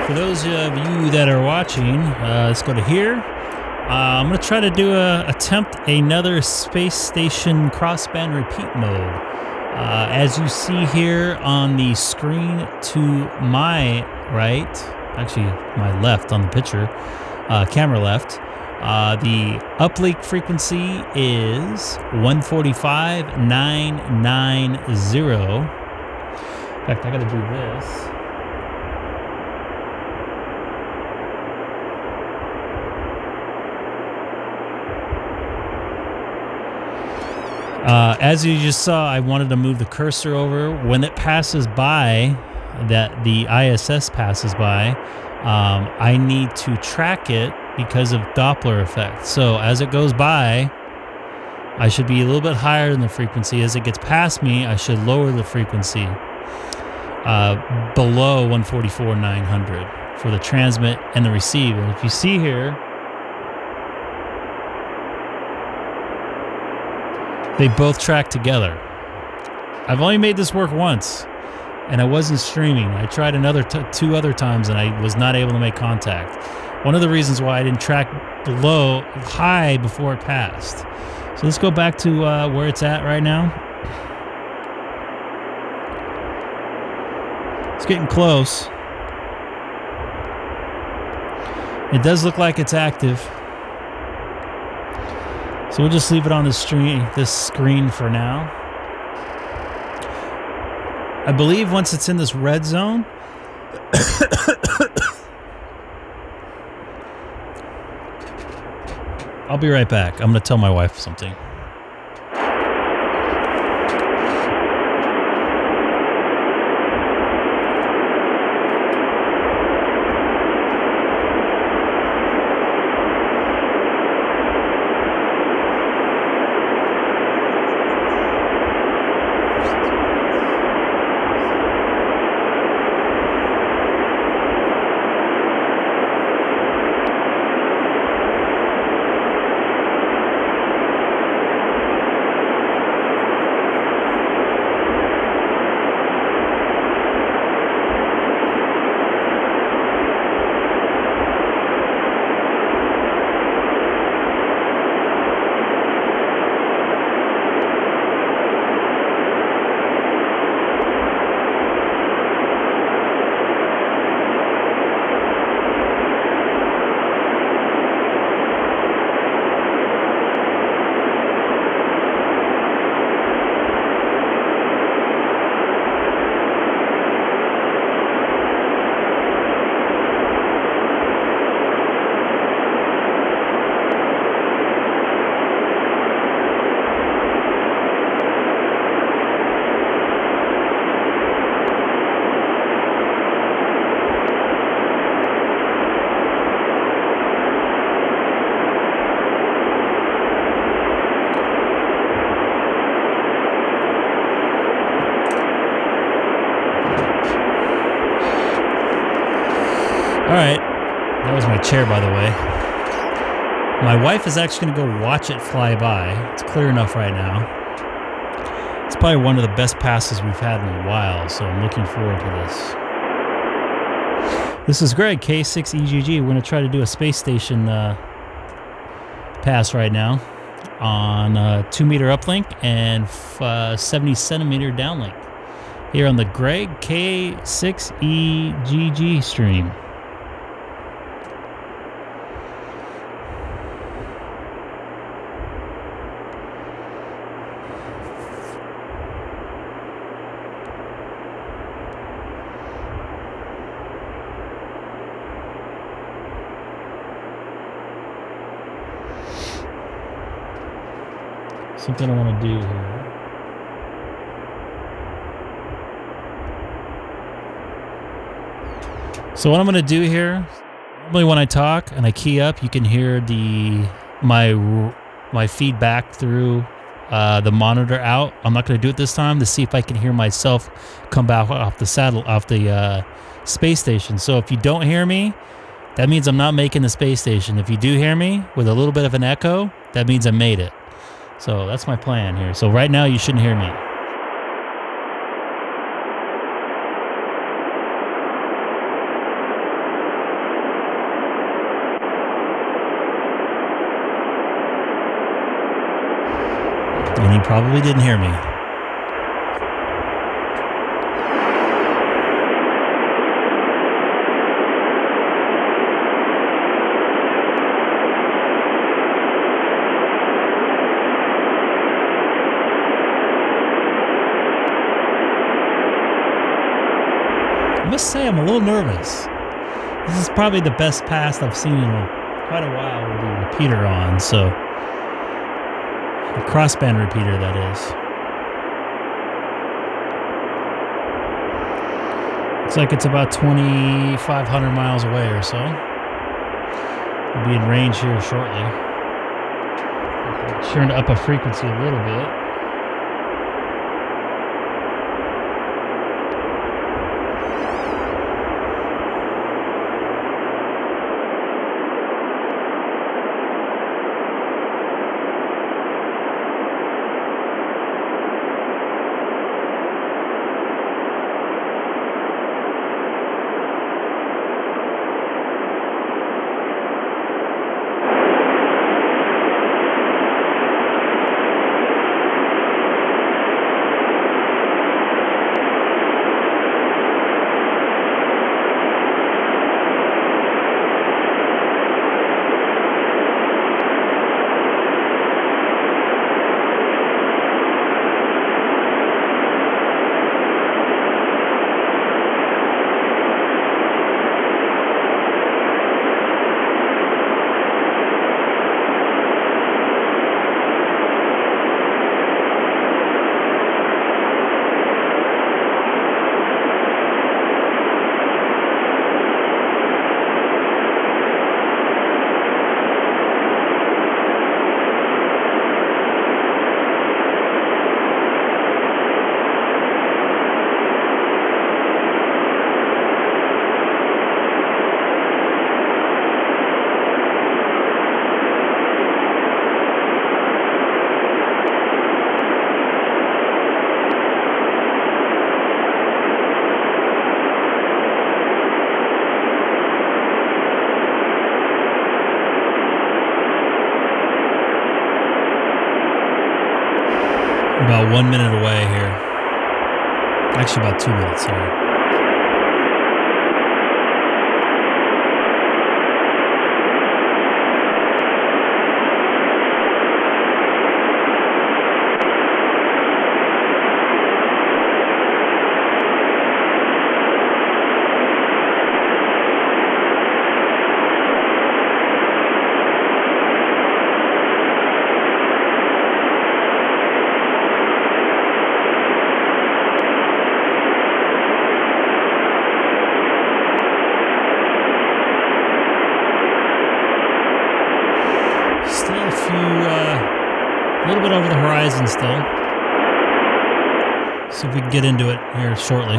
For those of you that are watching, let's go to here. I'm going to try to attempt another space station crossband repeat mode. As you see here on the screen to my right, actually my left on the picture, camera left, the uplink frequency is 145.990. In fact, I got to do this. As you just saw, I wanted to move the cursor over. When it passes by, that the ISS passes by, I need to track it because of Doppler effect. So as it goes by, I should be a little bit higher than the frequency. As it gets past me, I should lower the frequency below 144.900 for the transmit and the receive. And if you see here, they both track together. I've only made this work once, and I wasn't streaming. I tried two other times, and I was not able to make contact. One of the reasons why I didn't track high before it passed. So let's go back to where it's at right now. It's getting close. It does look like it's active. So we'll just leave it on this screen for now. I believe once it's in this red zone, I'll be right back. I'm going to tell my wife something. All right, that was my chair, by the way. My wife is actually going to go watch it fly by. It's clear enough right now. It's probably one of the best passes we've had in a while, so I'm looking forward to this. This is Greg, K6EGG. We're going to try to do a space station pass right now on 2-meter uplink and 70-centimeter downlink here on the Greg K6EGG stream. Something I want to do here. So what I'm going to do here, normally when I talk and I key up, you can hear my feedback through the monitor out. I'm not going to do it this time to see if I can hear myself come back off the space station. So if you don't hear me, that means I'm not making the space station. If you do hear me with a little bit of an echo, that means I made it. So that's my plan here. So right now you shouldn't hear me. Probably didn't hear me. I must say I'm a little nervous. This is probably the best pass I've seen in quite a while with the repeater on, so the crossband repeater, that is. Looks like it's about 2,500 miles away or so. We'll be in range here shortly. Turned up a frequency a little bit. About 1 minute away here. Actually, about 2 minutes, sorry. A little bit over the horizon still. See if we can get into it here shortly.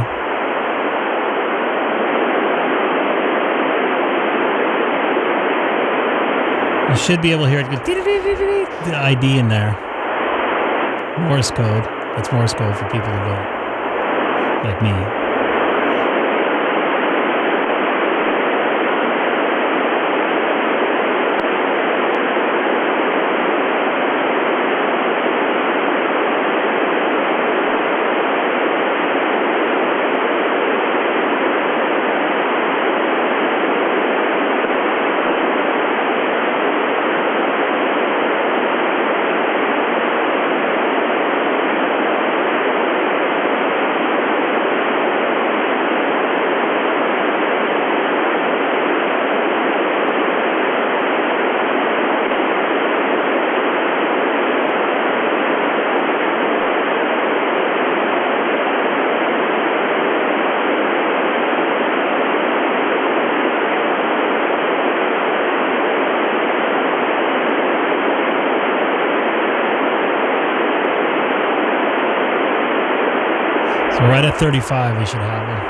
You should be able to hear it go the ID in there. Morse code. That's Morse code for people to vote. Like me. So right at 35, we should have them.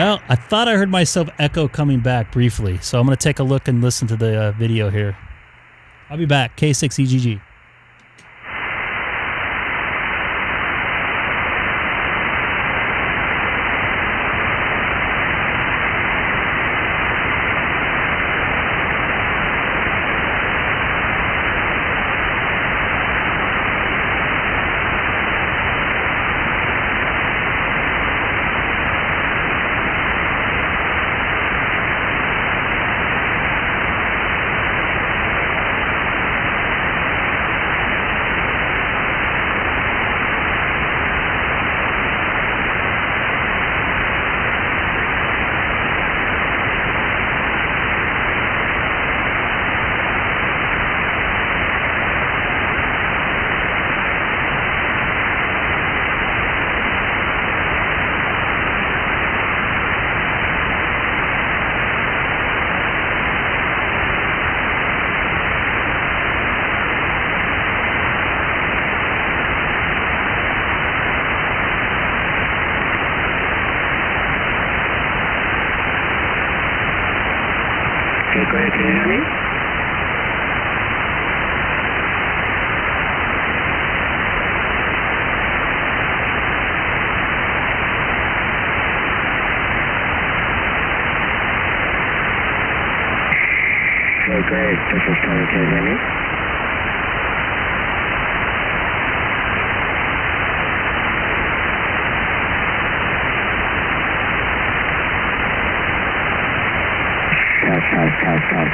Well, I thought I heard myself echo coming back briefly, so I'm going to take a look and listen to the video here. I'll be back. K6EGG. Okay, go ahead. Can you hear me? Okay, great. This is Tony. Can you hear me? Test.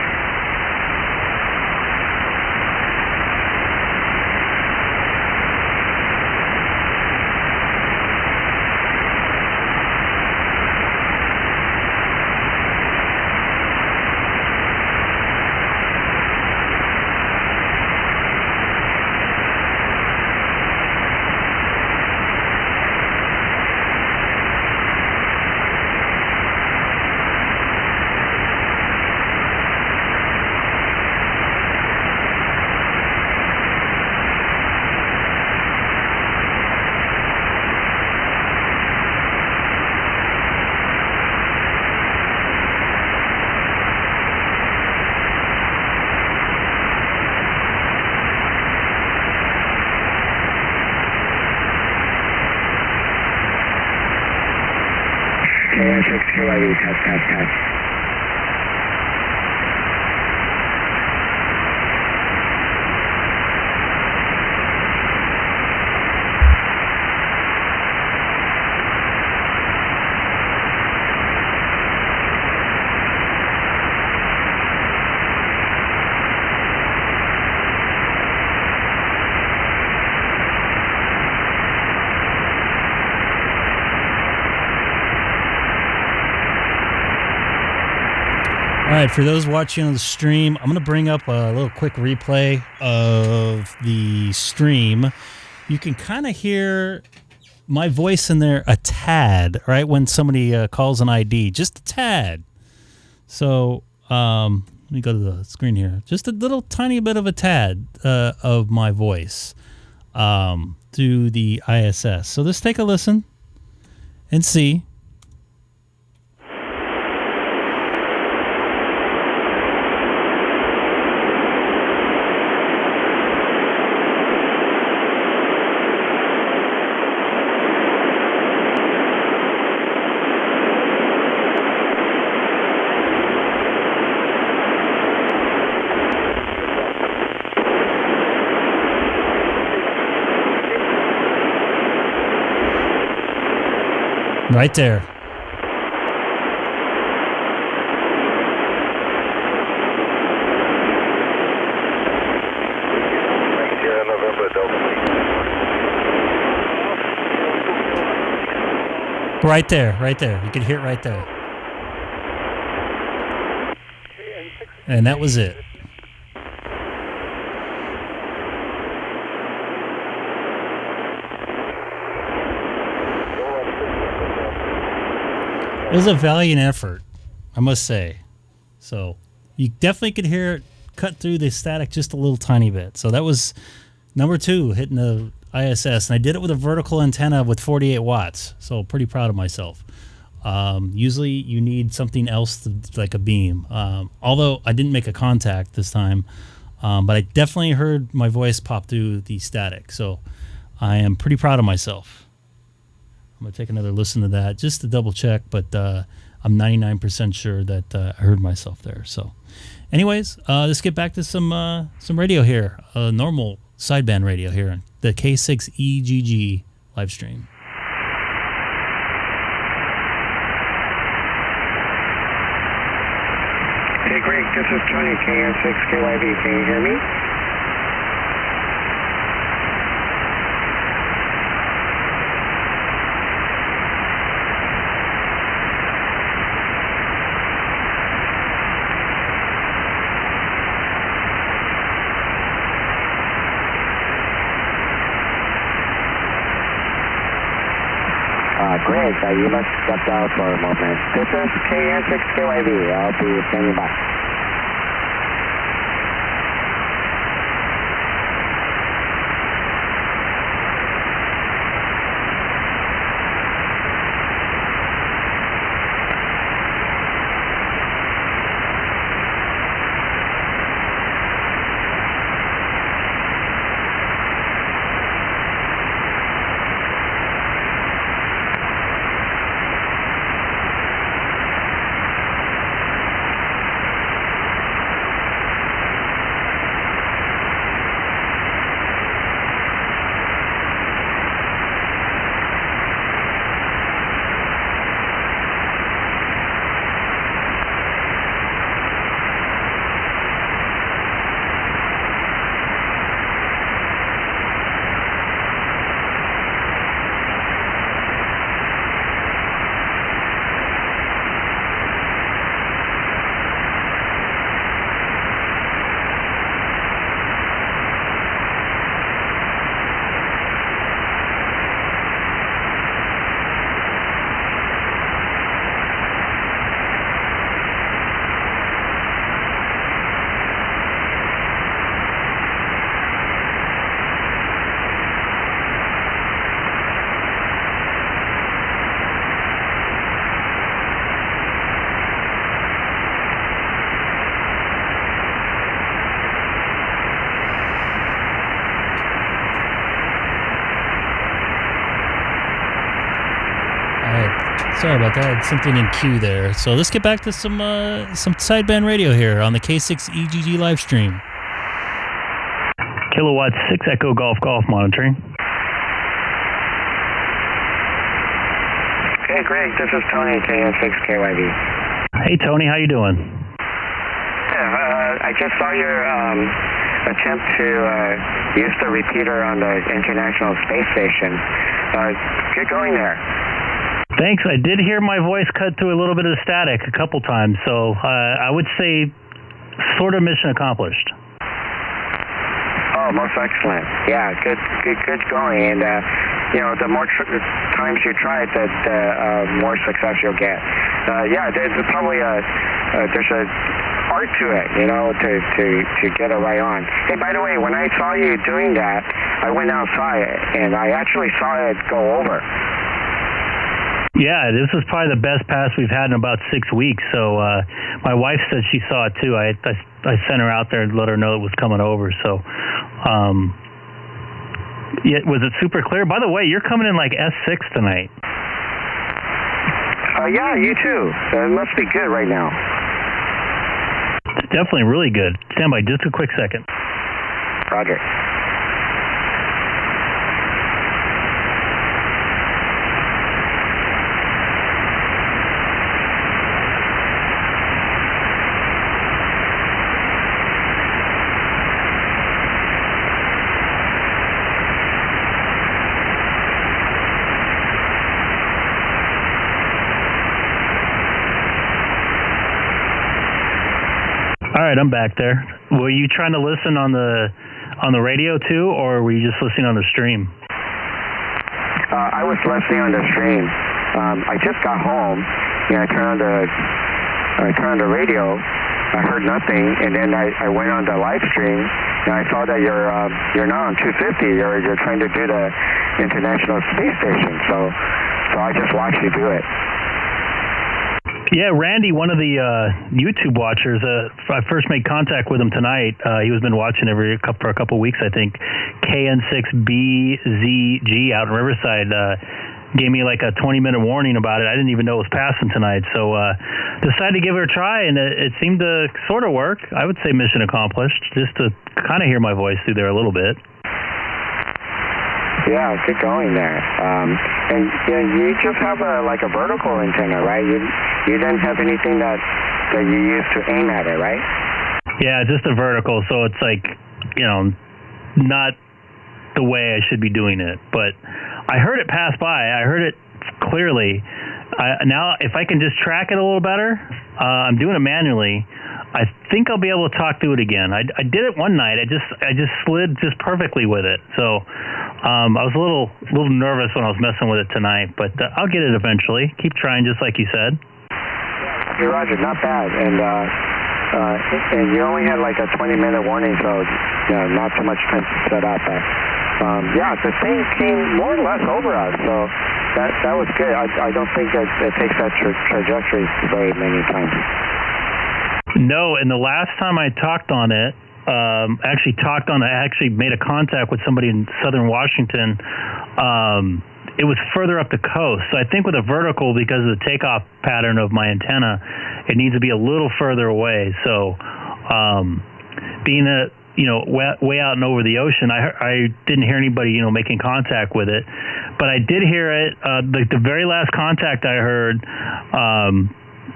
K6EGG test. All right, for those watching on the stream, I'm going to bring up a little quick replay of the stream. You can kind of hear my voice in there a tad, right, when somebody calls an ID, just a tad. So let me go to the screen here. Just a little tiny bit of a tad of my voice through the ISS. So let's take a listen and see. Right there. Right there. You can hear it right there. And that was it. It was a valiant effort, I must say. So you definitely could hear it cut through the static just a little tiny bit. So that was number 2, hitting the ISS. And I did it with a vertical antenna with 48 watts. So pretty proud of myself. Usually you need something else like a beam. Although I didn't make a contact this time, but I definitely heard my voice pop through the static. So I am pretty proud of myself. I'm going to take another listen to that just to double check, but I'm 99% sure that I heard myself there. So anyways, let's get back to some radio here, normal sideband radio here on the K6EGG live stream. Hey Greg, this is Tony KN6KYV. Can you hear me? Greg, you must step out for a moment. This is KN6KYV. I'll be standing by. Sorry about that. I had something in queue there. So let's get back to some sideband radio here on the K6EGG live stream. Kilowatt 6 Echo Golf monitoring. Hey Greg, this is Tony KN6KYV. Hey Tony, how you doing? Yeah, I just saw your attempt to use the repeater on the International Space Station. Get going there. Thanks. I did hear my voice cut through a little bit of the static a couple times, so I would say sort of mission accomplished. Oh, most excellent. Yeah, good going. And, the more times you try it, the more success you'll get. Yeah, there's probably there's a art to it, to get it right on. Hey, by the way, when I saw you doing that, I went outside, and I actually saw it go over. Yeah, this was probably the best pass we've had in about 6 weeks. So my wife said she saw it too. I sent her out there and let her know it was coming over. So, yeah, was it super clear? By the way, you're coming in like S6 tonight. Yeah, you too. It must be good right now. It's definitely really good. Stand by just a quick second. Roger. All right, I'm back there. Were you trying to listen on the radio too, or were you just listening on the stream? I was listening on the stream. I just got home. I turned on the radio. I heard nothing, and then I went on the live stream, and I saw that you're now on 250. You're trying to do the International Space Station. So I just watched you do it. All right, I'm back there. Were you trying to listen on the radio too, or were you just listening on the stream? I was listening on the stream. I just got home. I turned on the radio. I heard nothing, and then I went on the live stream, and I saw that you're now on 250. You're trying to do the International Space Station. So I just watched you do it. Yeah, Randy, one of the YouTube watchers, I first made contact with him tonight. He was been watching for a couple of weeks, I think. KN6BZG out in Riverside gave me like a 20-minute warning about it. I didn't even know it was passing tonight, so decided to give it a try, and it seemed to sort of work. I would say mission accomplished, just to kind of hear my voice through there a little bit. Yeah, good going there. And you just have a vertical antenna, right? You didn't have anything that you used to aim at it, right? Yeah, just a vertical, so it's like, not the way I should be doing it. But I heard it pass by. I heard it clearly. Now, if I can just track it a little better, I'm doing it manually. I think I'll be able to talk through it again. I did it one night. I just slid just perfectly with it. So I was a little nervous when I was messing with it tonight, but I'll get it eventually. Keep trying, just like you said. Hey, Roger, not bad. And you only had like a 20-minute warning, so not too much time to set up. The thing came more or less over us, so that was good. I don't think it takes that trajectory very many times. No, and the last time I talked on it, I actually made a contact with somebody in southern Washington. It was further up the coast. So I think with a vertical, because of the takeoff pattern of my antenna, it needs to be a little further away. So being way out and over the ocean, I didn't hear anybody, making contact with it. But I did hear it. The very last contact I heard, I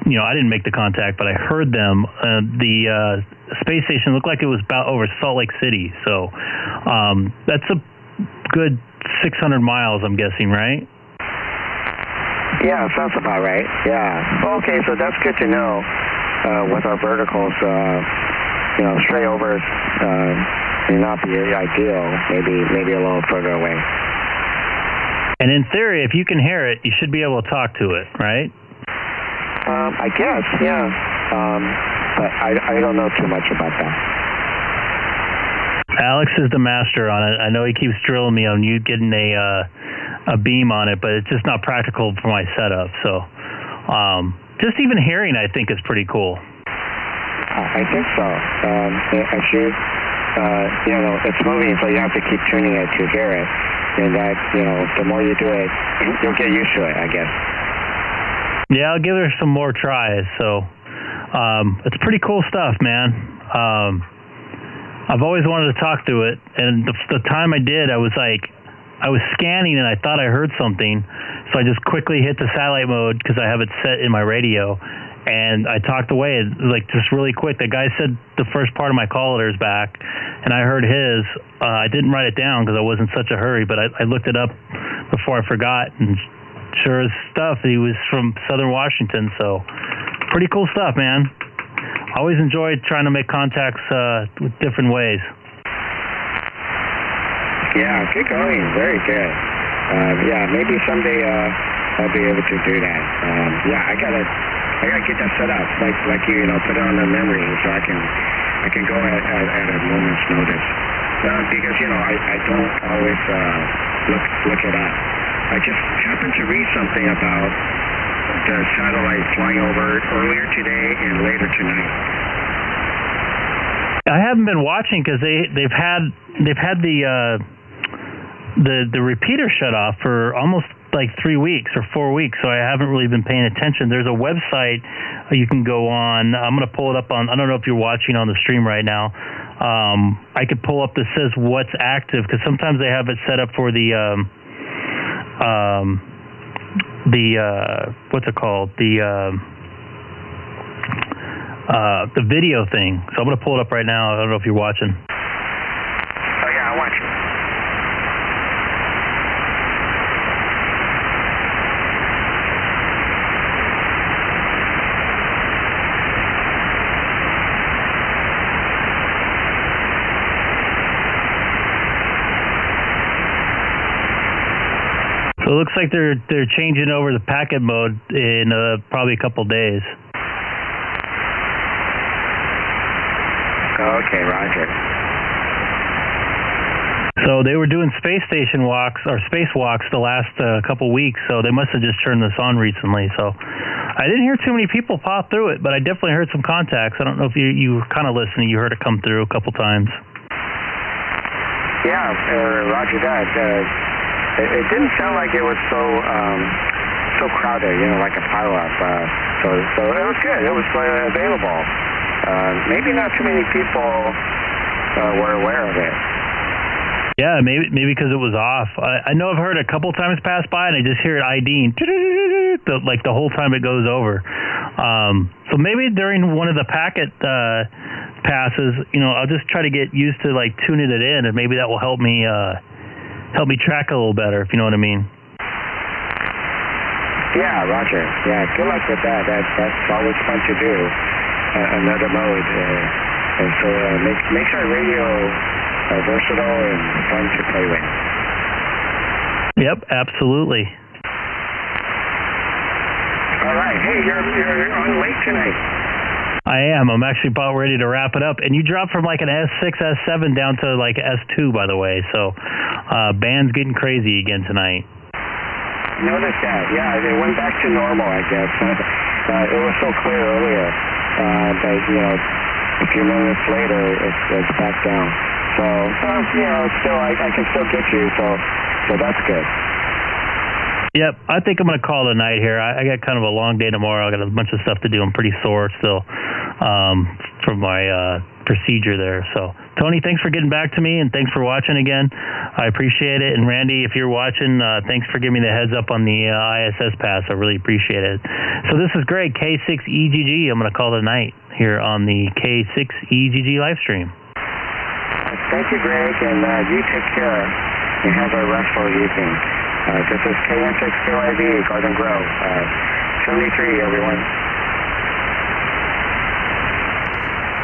didn't make the contact, but I heard them. The space station looked like it was about over Salt Lake City. So that's a good 600 miles, I'm guessing, right? Yeah, sounds about right. Yeah. Okay, so that's good to know with our verticals. Straight over may not be ideal. Maybe a little further away. And in theory, if you can hear it, you should be able to talk to it, right? I guess, yeah. But I don't know too much about that. Alex is the master on it. I know he keeps drilling me on you getting a beam on it, but it's just not practical for my setup. So just even hearing, I think, is pretty cool. I think so. Actually, it's moving, so you have to keep tuning it to hear it. And that, the more you do it, you'll get used to it, I guess. Yeah, I'll give her some more tries. So it's pretty cool stuff, man. I've always wanted to talk to it, and the time I did, I was scanning and I thought I heard something, so I just quickly hit the satellite mode because I have it set in my radio, and I talked away just really quick. The guy said the first part of my call letters back, and I heard his. I didn't write it down because I was in such a hurry, but I looked it up before I forgot, and sure as stuff, he was from southern Washington, so pretty cool stuff, man. Always enjoyed trying to make contacts with different ways. Yeah, good going. Very good. Maybe someday I'll be able to do that. I gotta get that set up, like you put it on the memory, so I can go at a moment's notice. Because I don't always look it up. I just happened to read something about the satellite flying over earlier today and later tonight. I haven't been watching because they've had the repeater shut off for almost like 3 weeks or 4 weeks, so I haven't really been paying attention. There's a website you can go on. I'm going to pull it up on. I don't know if you're watching on the stream right now. I could pull up that says what's active, because sometimes they have it set up for the what's it called, the video thing. So I'm going to pull it up right now. I don't know if you're watching. Oh yeah, I'm watching. So it looks like they're changing over the packet mode in probably a couple days. Okay, Roger. So No, they were doing space station walks or spacewalks the last couple weeks, so they must have just turned this on recently. So I didn't hear too many people pop through it, but I definitely heard some contacts. I don't know if you were kind of listening. You heard it come through a couple times. Yeah, roger that. It didn't sound like it was so crowded, like a pileup. So it was good. It was available. Maybe not too many people were aware of it. Yeah, maybe because it was off. I know I've heard a couple times pass by, and I just hear it IDing like the whole time it goes over. So maybe during one of the packet passes, I'll just try to get used to like tuning it in, and maybe that will help me track a little better, if you know what I mean. Yeah, roger. Yeah, good luck with that. That's always fun to do. Another mode, and so makes our radio versatile and fun to play with. Yep, absolutely. All right. Hey, you're on late tonight. I am. I'm actually about ready to wrap it up. And you dropped from like an S6, S7 down to like S2, by the way. So band's getting crazy again tonight. Noticed that. Yeah, it went back to normal, I guess. It was so clear earlier. But, a few minutes later, it's back down. So still, I can still get you. So that's good. Yep, I think I'm going to call it a night here. I got kind of a long day tomorrow. I got a bunch of stuff to do. I'm pretty sore still from my procedure there. So, Tony, thanks for getting back to me, and thanks for watching again. I appreciate it. And Randy, if you're watching, thanks for giving me the heads up on the ISS pass. I really appreciate it. So this is Greg, K6EGG. I'm going to call it a night here on the K6EGG live stream. Thank you, Greg, and you take care and have a restful evening. This is K6EGG Garden Grove, 73, everyone.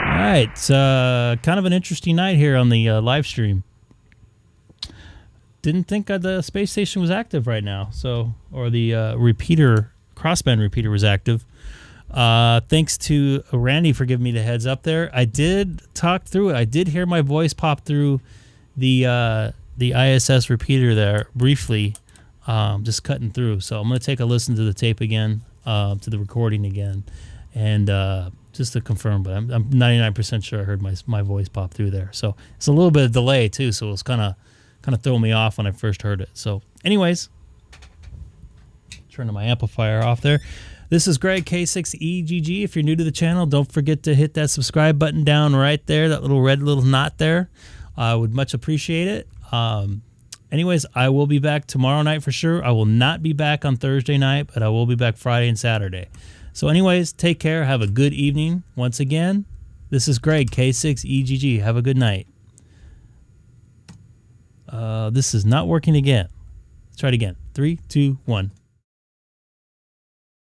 All right, kind of an interesting night here on the live stream. Didn't think the space station was active right now, or the crossband repeater was active. Thanks to Randy for giving me the heads up there. I did talk through it. I did hear my voice pop through the ISS repeater there briefly, just cutting through. So I'm going to take a listen to the tape again, to the recording again, and just to confirm. But I'm 99% sure I heard my voice pop through there. So it's a little bit of delay too. So it was kind of throwing me off when I first heard it. So anyways, turning my amplifier off there. This is Greg, K6EGG. If you're new to the channel, don't forget to hit that subscribe button down right there, that little red little knot there. I would much appreciate it. Anyways, I will be back tomorrow night for sure. I will not be back on Thursday night, but I will be back Friday and Saturday. So anyways, take care. Have a good evening. Once again, this is Greg, K6EGG. Have a good night. This is not working again. Let's try it again. 3, 2, 1.